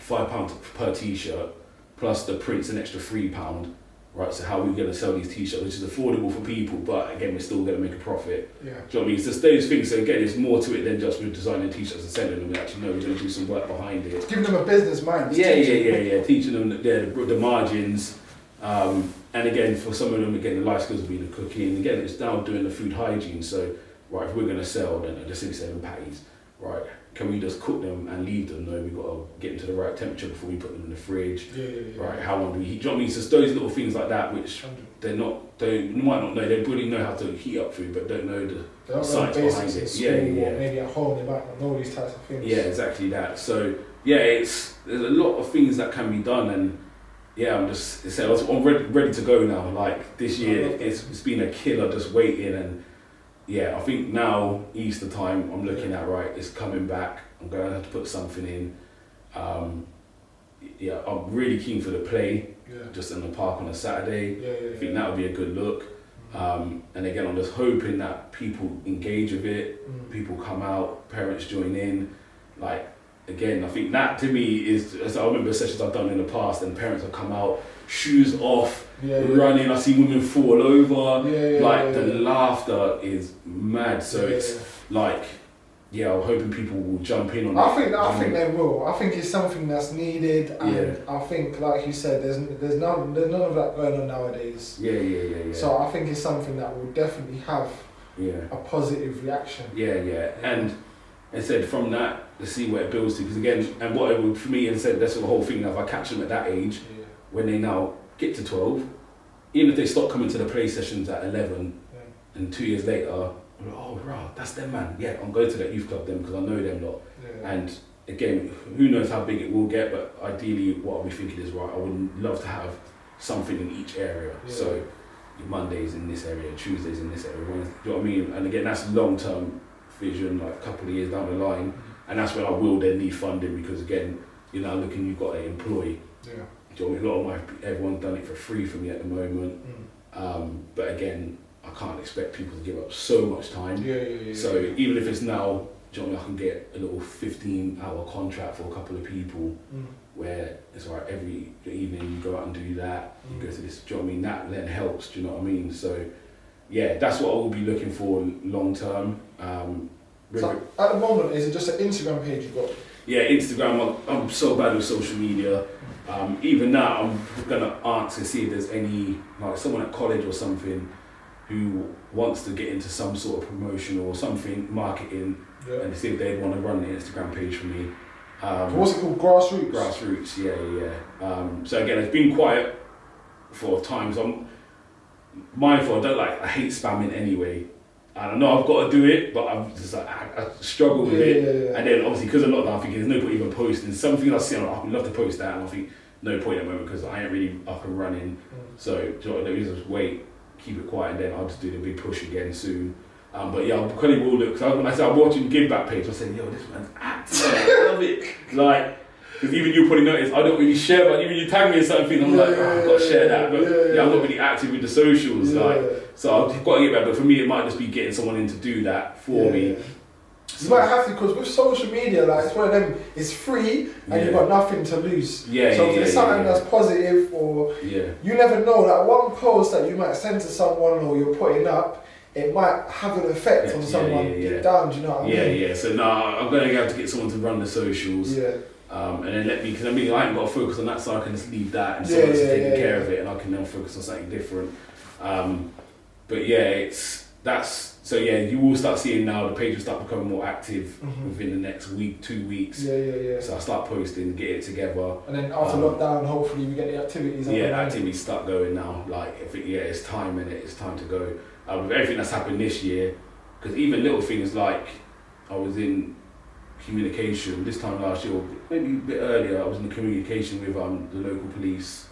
£5 per t-shirt, plus the print's an extra £3. Right, so how are we going to sell these t-shirts, which is affordable for people, but again, we're still going to make a profit. Do you know what I mean? It's just those things. So again, it's more to it than just we're designing t-shirts and selling them. We actually know we're going to do some work behind it. Giving them a business mind. Teaching them the margins. And again, for some of them, again, the life skills will be the cooking. Again, it's now doing the food hygiene. So, right, if we're going to sell, then just say 7 patties. right, can we just cook them and leave them? No, we've got to get them to the right temperature before we put them in the fridge. Right, how long do we heat? Do you know what I mean? So it's those little things like that which you might not know. They really know how to heat up food, but don't know the science behind it. Maybe at home they might not know these types of things. Yeah, exactly that. So there's a lot of things that can be done, and I'm ready to go now. Like this year, it's been a killer just waiting, and I think now Easter time, I'm looking at it's coming back. I'm going to have to put something in. I'm really keen for the play, just in the park on a Saturday. I think that would be a good look. And again, I'm just hoping that people engage with it, people come out, parents join in. Like, again, I think that to me is, as I remember sessions I've done in the past, and parents have come out, shoes off, running. I see women fall over. The laughter is mad. So it's like, I'm hoping people will jump in on it. I think they will. I think it's something that's needed, and I think, like you said, there's none of that going on nowadays. So I think it's something that will definitely have a positive reaction. And I said from that, let's see where it builds to. Because again, and what it would for me, and said that's the whole thing. If I catch them at that age, when they now get to 12, even if they stop coming to the play sessions at 11, and 2 years later, I'm like, oh, right, that's them, man. Yeah, I'm going to that youth club then because I know them lot. And again, who knows how big it will get, but ideally, what I'll be thinking is, right, I would love to have something in each area. So your Mondays in this area, Tuesdays in this area, Wednesday, do you know what I mean? And again, that's long-term vision, like a couple of years down the line. And that's when I will then need funding because, again, you're now looking, you've got to employ. Do you know what I mean? A lot of everyone's done it for free for me at the moment. But again, I can't expect people to give up so much time. So even if it's now, do you know what I mean, I can get a little 15-hour contract for a couple of people where it's all right, every evening you go out and do that, you go to this, do you know what I mean? That then helps, do you know what I mean? So that's what I will be looking for long term. So at the moment, is it just an Instagram page you've got? Instagram, I'm so bad with social media. Even now, I'm going to ask to see if there's any, like someone at college or something who wants to get into some sort of promotion or something, marketing, and see if they'd want to run an Instagram page for me. So what's it called? Grassrootz? Grassrootz, So again, it's been quiet for times. I'm mindful, I hate spamming anyway. And I know I've got to do it, but I'm just like, I struggle with it. And then obviously, because of lockdown, I'm thinking there's no point even posting. Something I see, I would love to post that, and I think no point at the moment because I ain't really up and running. So, do you know what, let me just wait, keep it quiet, and then I'll just do the big push again soon. I probably will look, because when I said I'm watching Give Back page, I said, yo, this man's acting, I love it. Because even you probably notice, I don't really share, but even you tag me in something, I'm I've got to share that. But I'm not really active with the socials, so I've got to get better. But for me, it might just be getting someone in to do that for me. You might have to, because with social media, it's one of them, it's free and you've got nothing to lose. So if there's something that's positive, or you never know, that one post that you might send to someone or you're putting up, it might have an effect on someone deep down, do you know what I mean? So I'm going to have to get someone to run the socials. And then let me, because I ain't got to focus on that, so I can just leave that and someone else is taking care of it, and I can now focus on something different. You will start seeing now the page will start becoming more active within the next week, 2 weeks. So I start posting, get it together. And then after lockdown, hopefully we get the activities. Activities start going now. I think it's time, and it's time to go. With everything that's happened this year, because even little things like I was in communication this time last year, or maybe a bit earlier, I was in communication with the local police.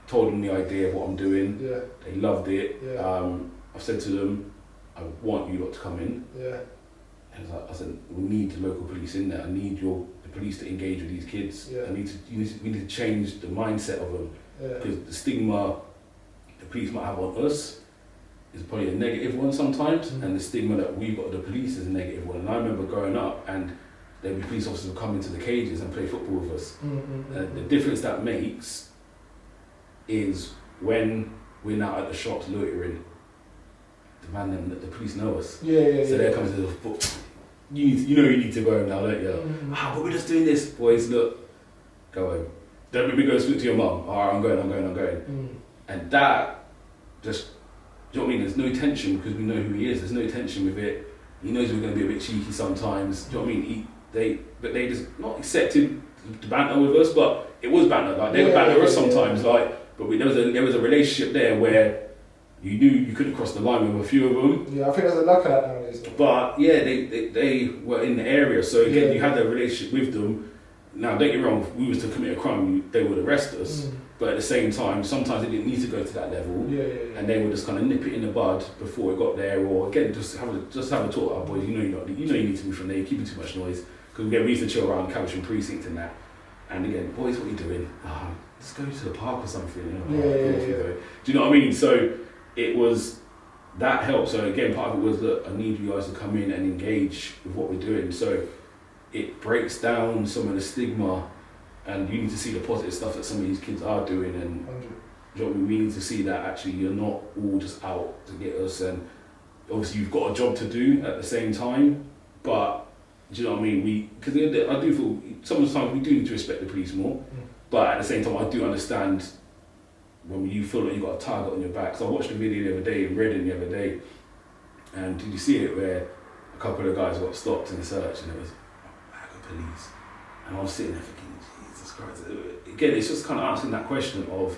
Told them the idea of what I'm doing. They loved it. I've said to them, I want you lot to come in. And I said, we need the local police in there. I need the police to engage with these kids. We need to change the mindset of them. Because the stigma the police might have on us is probably a negative one sometimes, and the stigma that we've got of the police is a negative one. And I remember growing up, and there'd be police officers who come into the cages and play football with us. The difference that makes is when we're now at the shops loitering, the police know us. So they're coming to the football. You know you need to go home now, don't you? But we're just doing this. Boys, look, go home. Don't let me go speak to your mum. Alright, I'm going. And that just, do you know what I mean? There's no tension because we know who he is. There's no tension with it. He knows we're going to be a bit cheeky sometimes. Do you know what I mean? But they just not accepted the banter with us, but it was banter. Like they would banter us sometimes. Like, but there was a relationship there where you knew you couldn't cross the line with a few of them. Yeah, I think there's a lack of that nowadays. But yeah, they were in the area, so again, you had a relationship with them. Now, don't get me wrong, if we was to commit a crime, they would arrest us. But at the same time, sometimes they didn't need to go to that level, and they would just kind of nip it in the bud before it got there, or again, just have a talk. Oh, boys, you know you need to move from there. You're keeping too much noise. Because again, we used to chill around Caversham Precinct and that. And again, boys, what are you doing? Let's go to the park or something. You know? Do you know what I mean? So it was that helped. So again, part of it was that I need you guys to come in and engage with what we're doing. So it breaks down some of the stigma, and you need to see the positive stuff that some of these kids are doing. And you know what I mean? We need to see that actually you're not all just out to get us. And obviously you've got a job to do at the same time, but do you know what I mean? Because I do feel sometimes we do need to respect the police more, but at the same time I do understand when you feel like you've got a target on your back. So I watched a video the other day in Reading the other day, and did you see it where a couple of guys got stopped in the search and it was police, and I was sitting there thinking, Jesus Christ. Again, it's just kind of asking that question of,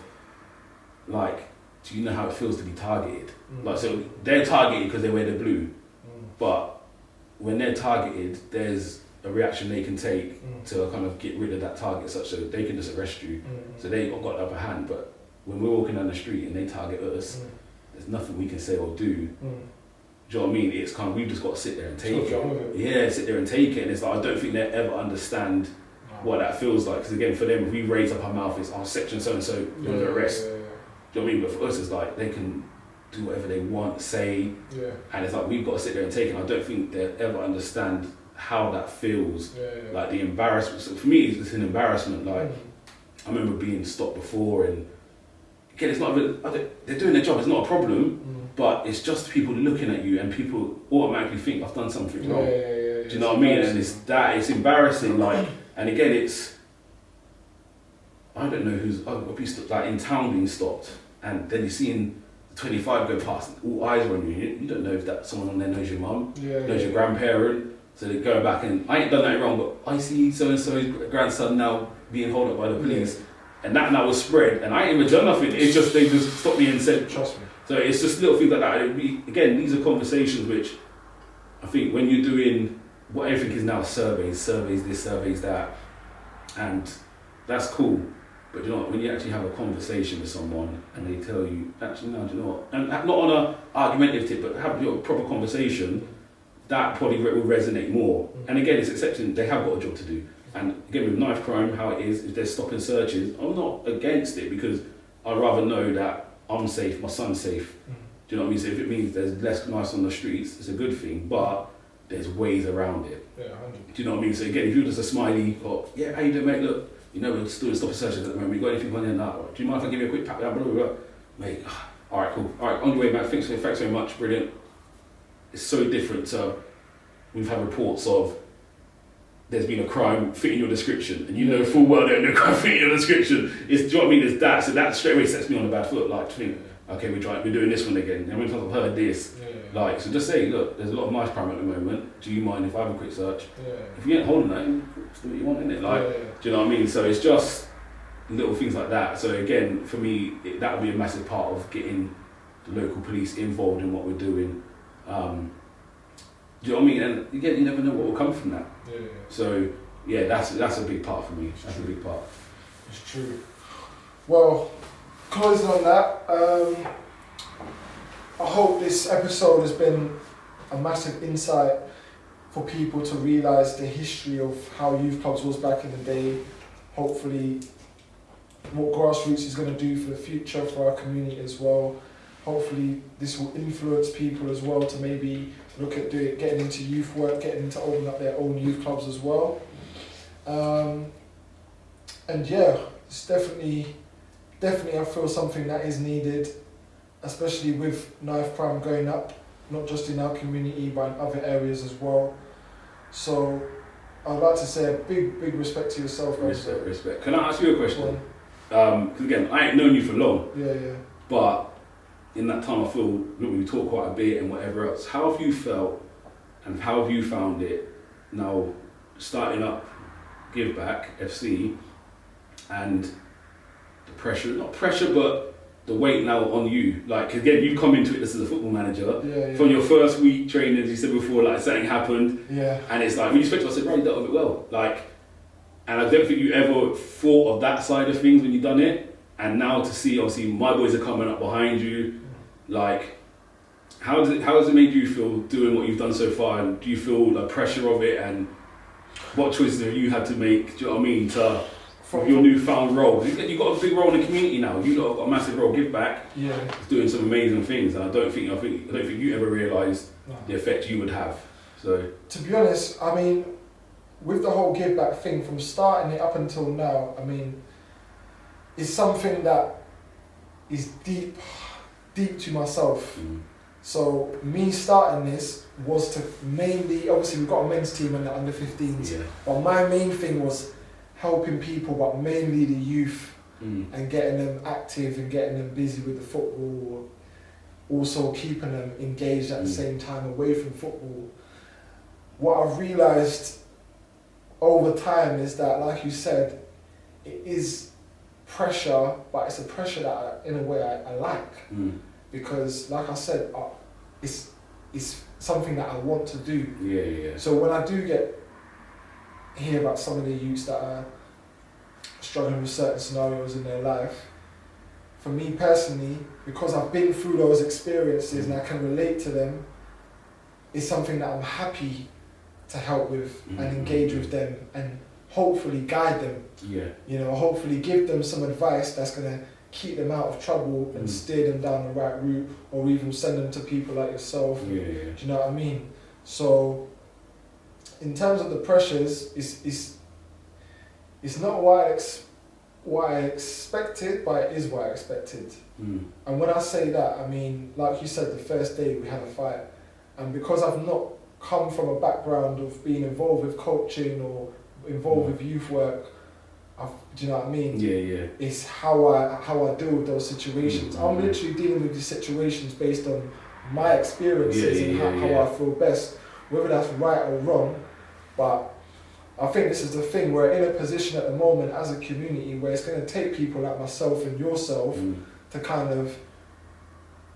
like, do you know how it feels to be targeted? Like, so they're targeted because they wear the blue, but when they're targeted, there's a reaction they can take to kind of get rid of that target, such that they can just arrest you. So they got the upper hand. But when we're walking down the street and they target us, there's nothing we can say or do. Do you know what I mean? It's kind of, we've just got to sit there and take it. Yeah, sit there and take it. And it's like, I don't think they ever understand what that feels like. Because again, for them, if we raise up our mouth, it's our section so-and-so, you're under arrest. Do you know what I mean? But for us, it's like, they can do whatever they want, say. And it's like, we've got to sit there and take it. And I don't think they'll ever understand how that feels. Like the embarrassment. So for me, it's an embarrassment. Like, I remember being stopped before, and again, it's not, they're doing their job, it's not a problem. But it's just people looking at you, and people automatically think I've done something wrong. Do you know what I mean? And it's embarrassing. Like, and again, I don't know I'll be like in town being stopped, and then you're seeing the 25 go past, and all eyes are on you. You don't know if that someone on there knows your mum, knows your grandparent. So they go back and I ain't done that wrong, but I see so and so's grandson now being held up by the police, and that now was spread, and I ain't even done nothing. It's just they just stopped me and said, "Trust me." So it's just little things like that. Again, these are conversations which I think when you're doing what everything is now, surveys this, surveys that, and that's cool. But you know what, when you actually have a conversation with someone and they tell you, actually, no, do you know what, and not on an argumentative tip, but have a proper conversation, that probably will resonate more. And again, it's accepting they have got a job to do. And again, with knife crime, how it is, if they're stopping searches, I'm not against it, because I'd rather know that I'm safe, my son's safe. Do you know what I mean? So if it means there's less knives on the streets, it's a good thing, but there's ways around it. Do you know what I mean? So again, if you're just a smiley, or, how you doing, mate? Look, you know, we're still stopping searches at the moment. You got anything on there now? Do you mind if I give you a quick pat? Blah, blah, blah, blah. Mate, alright, cool. Alright, on your way, mate. Thanks very much. Brilliant. It's so different to, we've had reports of there's been a crime fitting your description, and you know full well there's no crime fitting your description. Do you know what I mean? It's that. So that straight away sets me on a bad foot. Like, to think, okay, we're doing this one again. How many times I've heard this? Like, so just say, look, there's a lot of knife crime at the moment. Do you mind if I have a quick search? If you ain't holding that, do what you want, innit? Like, do you know what I mean? So it's just little things like that. So again, for me, that would be a massive part of getting the local police involved in what we're doing. Do you know what I mean? And again, you never know what will come from that. So yeah, that's a big part for me. That's a big part. It's true. Well, closing on that, I hope this episode has been a massive insight for people to realise the history of how youth clubs was back in the day. Hopefully, what Grassrootz is going to do for the future for our community as well. Hopefully, this will influence people as well to maybe look at getting into youth work, getting into opening up their own youth clubs as well. And yeah, it's definitely I feel something that is needed, especially with knife crime going up, not just in our community but in other areas as well. So I'd like to say a big respect to yourself, guys. Respect. Can I ask you a question? Because again, I ain't known you for long. But in that time, I feel we talk quite a bit and whatever else. How have you felt And how have you found it now starting up Give Back FC and the pressure, not pressure, but the weight now on you? Like, again, you come into it as a football manager. From your first week training, as you said before, like something happened. And it's like, when you spoke to us, I said, right, you dealt with it well. Like, and I don't think you ever thought of that side of things when you done it. And now to see, obviously, my boys are coming up behind you. Like, how does it make you feel doing what you've done so far? And do you feel the pressure of it? And what choices have you had to make, do you know what I mean, to your newfound role? You've got a big role in the community now. You've got a massive role. Give Back. It's doing some amazing things, and I don't think you ever realised the effect you would have. So, to be honest, I mean, with the whole Give Back thing, from starting it up until now, I mean, it's something that is deep to myself. So me starting this was to mainly, obviously we've got a men's team and the under 15s, but my main thing was helping people, but mainly the youth, and getting them active and getting them busy with the football, also keeping them engaged at the same time away from football. What I've realised over time is that, like you said, it is pressure, but it's a pressure that in a way I like, because like I said, it's something that I want to do. So when I do hear about some of the youths that are struggling with certain scenarios in their life, for me personally, because I've been through those experiences and I can relate to them, it's something that I'm happy to help with and engage with them and hopefully guide them. You know, hopefully give them some advice that's going to keep them out of trouble and steer them down the right route, or even send them to people like yourself. Do you know what I mean? So in terms of the pressures, it's not what I expected, but it is what I expected. And when I say that, I mean, like you said, the first day we had a fight, and because I've not come from a background of being involved with coaching or involved with youth work, do you know what I mean? It's how I deal with those situations. I'm literally dealing with these situations based on my experiences and how I feel best, whether that's right or wrong. But I think this is the thing, we're in a position at the moment as a community where it's going to take people like myself and yourself to kind of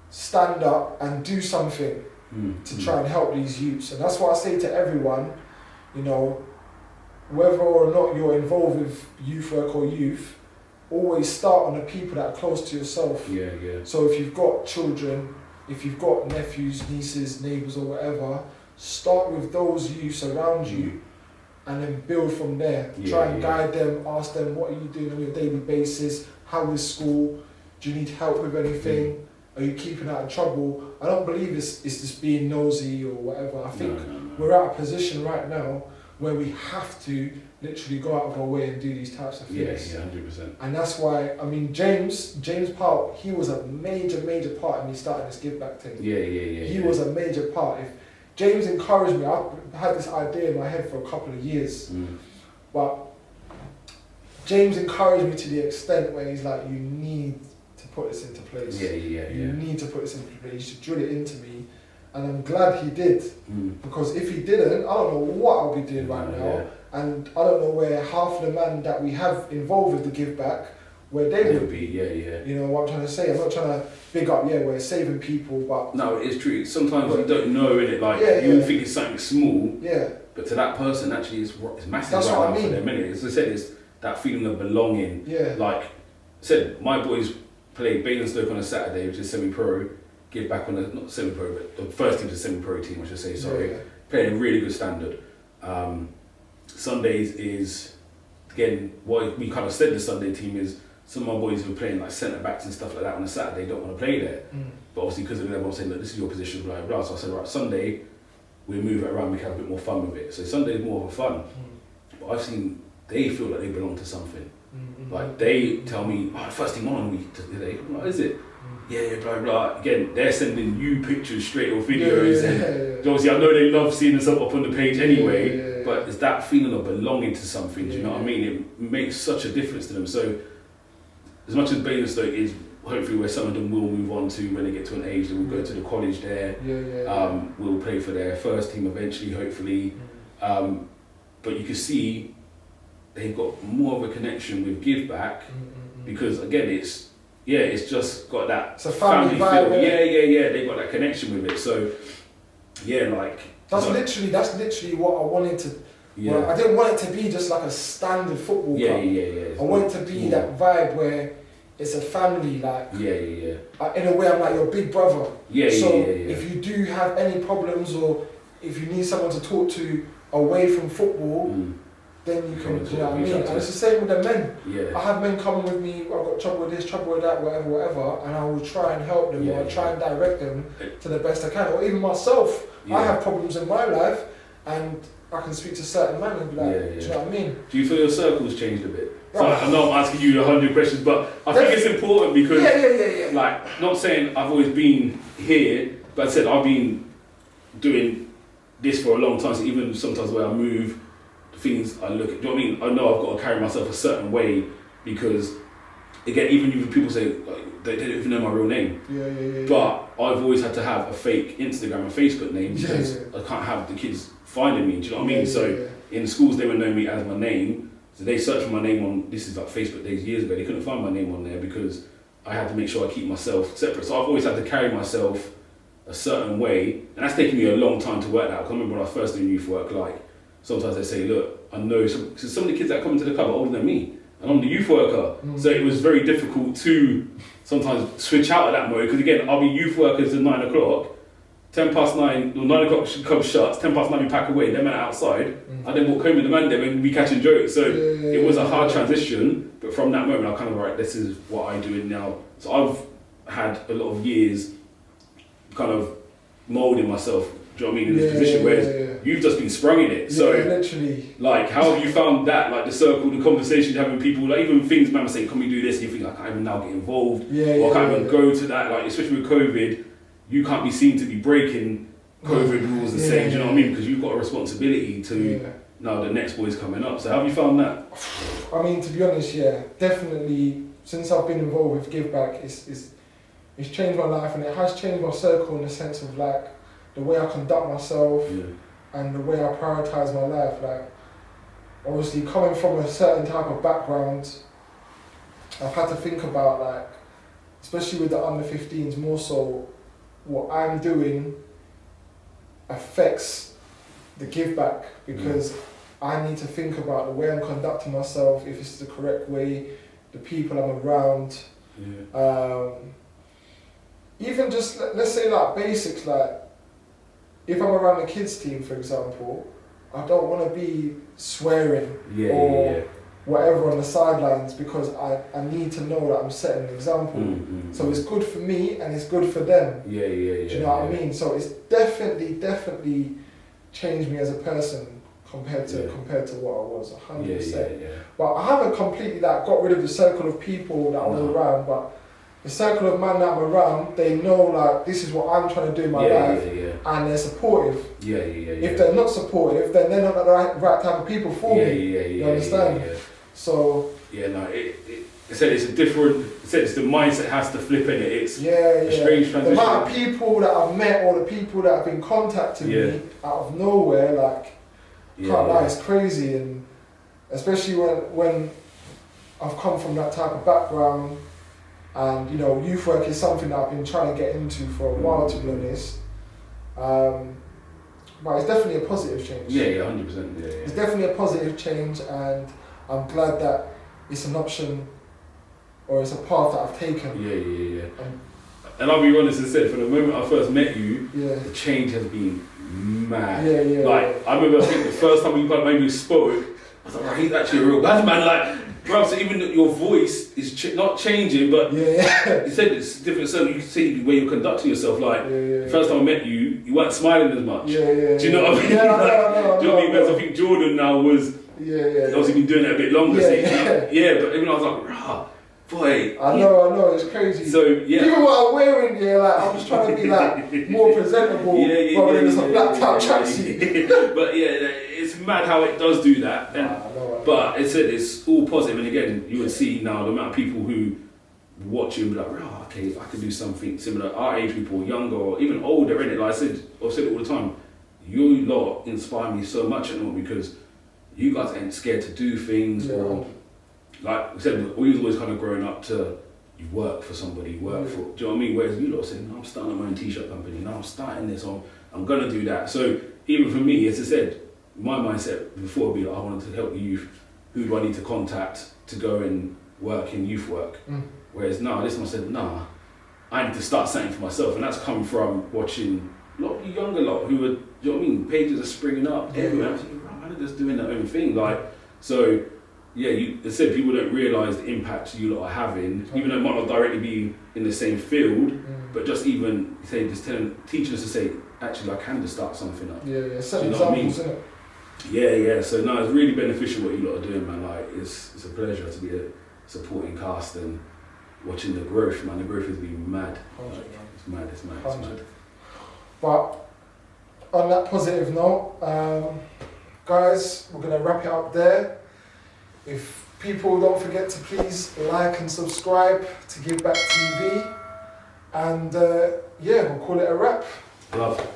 stand up and do something to try and help these youths. And that's what I say to everyone, you know, whether or not you're involved with youth work or youth, always start on the people that are close to yourself. So if you've got children, if you've got nephews, nieces, neighbours or whatever, start with those youths around you and then build from there. Try and guide them, ask them, what are you doing on your daily basis? How is school? Do you need help with anything? Are you keeping out of trouble? I don't believe it's just being nosy or whatever. I think we're at a position right now where we have to literally go out of our way and do these types of things. 100%. And that's why, I mean, James Powell, he was a major part in me starting this Give Back thing. He was a major part. If James encouraged me, I had this idea in my head for a couple of years, but James encouraged me to the extent where he's like, you need to put this into place. You need to put this into place. You should drill it into me. And I'm glad he did, because if he didn't, I don't know what I'll be doing right now, and I don't know where half the men that we have involved with the Give Back, where they would be. You know what I'm trying to say? I'm not trying to big up, we're saving people, but... No, it's true. Sometimes you don't know, innit? Like, you think it's something small, but to that person, actually, it's massive. That's right now for them, innit? As I said, it's that feeling of belonging. Like I said, my boys played Basingstoke on a Saturday, which is semi-pro. Give Back on the, not semi-pro, but the first team's a semi-pro team, I should say, sorry. Playing a really good standard. Sundays is, again, what we kind of said the Sunday team is, some of my boys who are playing like centre-backs and stuff like that on a Saturday don't want to play there. But obviously because of them, I'm saying, look, this is your position, blah, blah. So I said, right, Sunday, we move it around, we can have a bit more fun with it. So Sunday is more of a fun. But I've seen, they feel like they belong to something. Like, they tell me, oh, first team on week today. What is it? Blah, blah. Again, they're sending you pictures straight or videos. And obviously, I know they love seeing us up on the page anyway, but it's that feeling of belonging to something, do you know what I mean? It makes such a difference to them. So, as much as Basingstoke is hopefully where some of them will move on to when they get to an age, they will go to the college there. Will play for their first team eventually, hopefully. But you can see they've got more of a connection with Give Back because again, it's just got that it's a family vibe, feel. Yeah. They've got that connection with it. So like that's literally what I wanted to. Yeah. Well, I didn't want it to be just like a standard football club. I want it to be that vibe where it's a family, like in a way I'm like your big brother. If you do have any problems or if you need someone to talk to away from football, then you can, you know what I mean? And it's the same with the men. I have men coming with me, I've got trouble with this, trouble with that, whatever, and I will try and help them or try and direct them to the best I can. Or even myself, I have problems in my life and I can speak to certain men and be like, do you know what I mean? Do you feel your circle's changed a bit? So I know I'm asking you 100 questions, but I think it's important because, like, not saying I've always been here, but I said I've been doing this for a long time, so even sometimes when I move, the things I look at, do you know what I mean? I know I've got to carry myself a certain way because, again, even if people say, like, they don't even know my real name, but I've always had to have a fake Instagram and Facebook name because I can't have the kids finding me, do you know what I mean? So in schools they would know me as my name, so they searched for my name on, this is like Facebook days years ago, they couldn't find my name on there because I had to make sure I keep myself separate. So I've always had to carry myself a certain way, and that's taken me a long time to work out. I remember when I was first doing youth work, like sometimes they say, look, I know some of the kids that come into the club are older than me, and I'm the youth worker, so it was very difficult to sometimes switch out of that mode, because again, I'll be youth workers at 9 o'clock, 10 past 9, or 9 o'clock club shuts, 10 past 9 we pack away, them outside, I then walk home with the man there and we catching jokes. So it was a hard transition, but from that moment I kind of this is what I do now. So I've had a lot of years kind of moulding myself, do you know what I mean, in this position, whereas you've just been sprung in it. So literally. Like, how have you found that, like the circle, the conversations you're having with people, like even things man saying, can we do this, and you think, like, I can't even now get involved, or I can't even go to that, like especially with COVID, you can't be seen to be breaking COVID rules and saying, do you know what I mean? Because you've got a responsibility to, now the next boy's coming up. So how have you found that? I mean, to be honest, definitely, since I've been involved with Give Back, it's changed my life, and it has changed my circle in the sense of like, the way I conduct myself and the way I prioritise my life. Like, obviously coming from a certain type of background, I've had to think about, like, especially with the under 15s, more so what I'm doing affects the Give Back, because I need to think about the way I'm conducting myself, if it's the correct way, the people I'm around. Even just, let's say like basics, like if I'm around a kids team, for example, I don't want to be swearing or whatever on the sidelines, because I need to know that I'm setting an example. So it's good for me and it's good for them. Do you know what I mean? So it's definitely changed me as a person compared to what I was, 100%. But I haven't completely like got rid of the circle of people that I was around, but the circle of man that I'm around, they know like this is what I'm trying to do in my life, and they're supportive. If they're not supportive, then they're not the right type of people for me. You understand? So it's a different. It's the mindset has to flip in it. It's a strange transition. The amount of people that I've met or the people that have been contacting me out of nowhere, like, can't lie, it's crazy, and especially when I've come from that type of background. And you know, youth work is something that I've been trying to get into for a while, to be honest. But it's definitely a positive change. 100%. It's definitely a positive change, and I'm glad that it's an option, or it's a path that I've taken. And I'll be honest and said, from the moment I first met you, the change has been mad. Like, I remember, I think the first time we maybe spoke, I was like, right, he's actually a real bad man. Like, bro, so even your voice is not changing, but you said it's different. So you can see the way you're conducting yourself. Like, the first time I met you, you weren't smiling as much. Do you know what I mean? Do you know what I mean? Whereas I think Jordan now was obviously been doing it a bit longer. But even I was like, rah, boy. I know, it's crazy. So even what I'm wearing, like, I'm just trying to be like more presentable rather than just a blacked out tracksuit. But it's mad how it does do that. And, but it's all positive, and again, you would see now the amount of people who watch you and be like, oh, okay, if I could do something similar, our age group or younger or even older, innit? Like I've said it all the time, you lot inspire me so much at the moment because you guys ain't scared to do things or, like I said, we was always kind of growing up to, you work for somebody, do you know what I mean? Whereas you lot saying, no, I'm starting my own t-shirt company, no, I'm starting this, or I'm gonna do that. So even for me, as I said, my mindset before would be like, I wanted to help the youth. Who do I need to contact to go and work in youth work? Whereas now, this one said, nah, I need to start something for myself. And that's come from watching a lot of the younger lot who are, do you know what I mean? Pages are springing up everywhere. I'm thinking, man, they're just doing their own thing. Like, so, yeah, as I said, people don't realise the impact you lot are having, even though it might not directly be in the same field, but just even, say, just teaching us to say, actually, I can just start something up. Set examples, innit? Yeah. So no, it's really beneficial what you lot are doing, man. Like, it's a pleasure to be a supporting cast and watching the growth, man. The growth has been mad. Like, it's mad. But on that positive note, guys, we're gonna wrap it up there. If people don't forget to please like and subscribe to Give Back TV, and we'll call it a wrap. Love.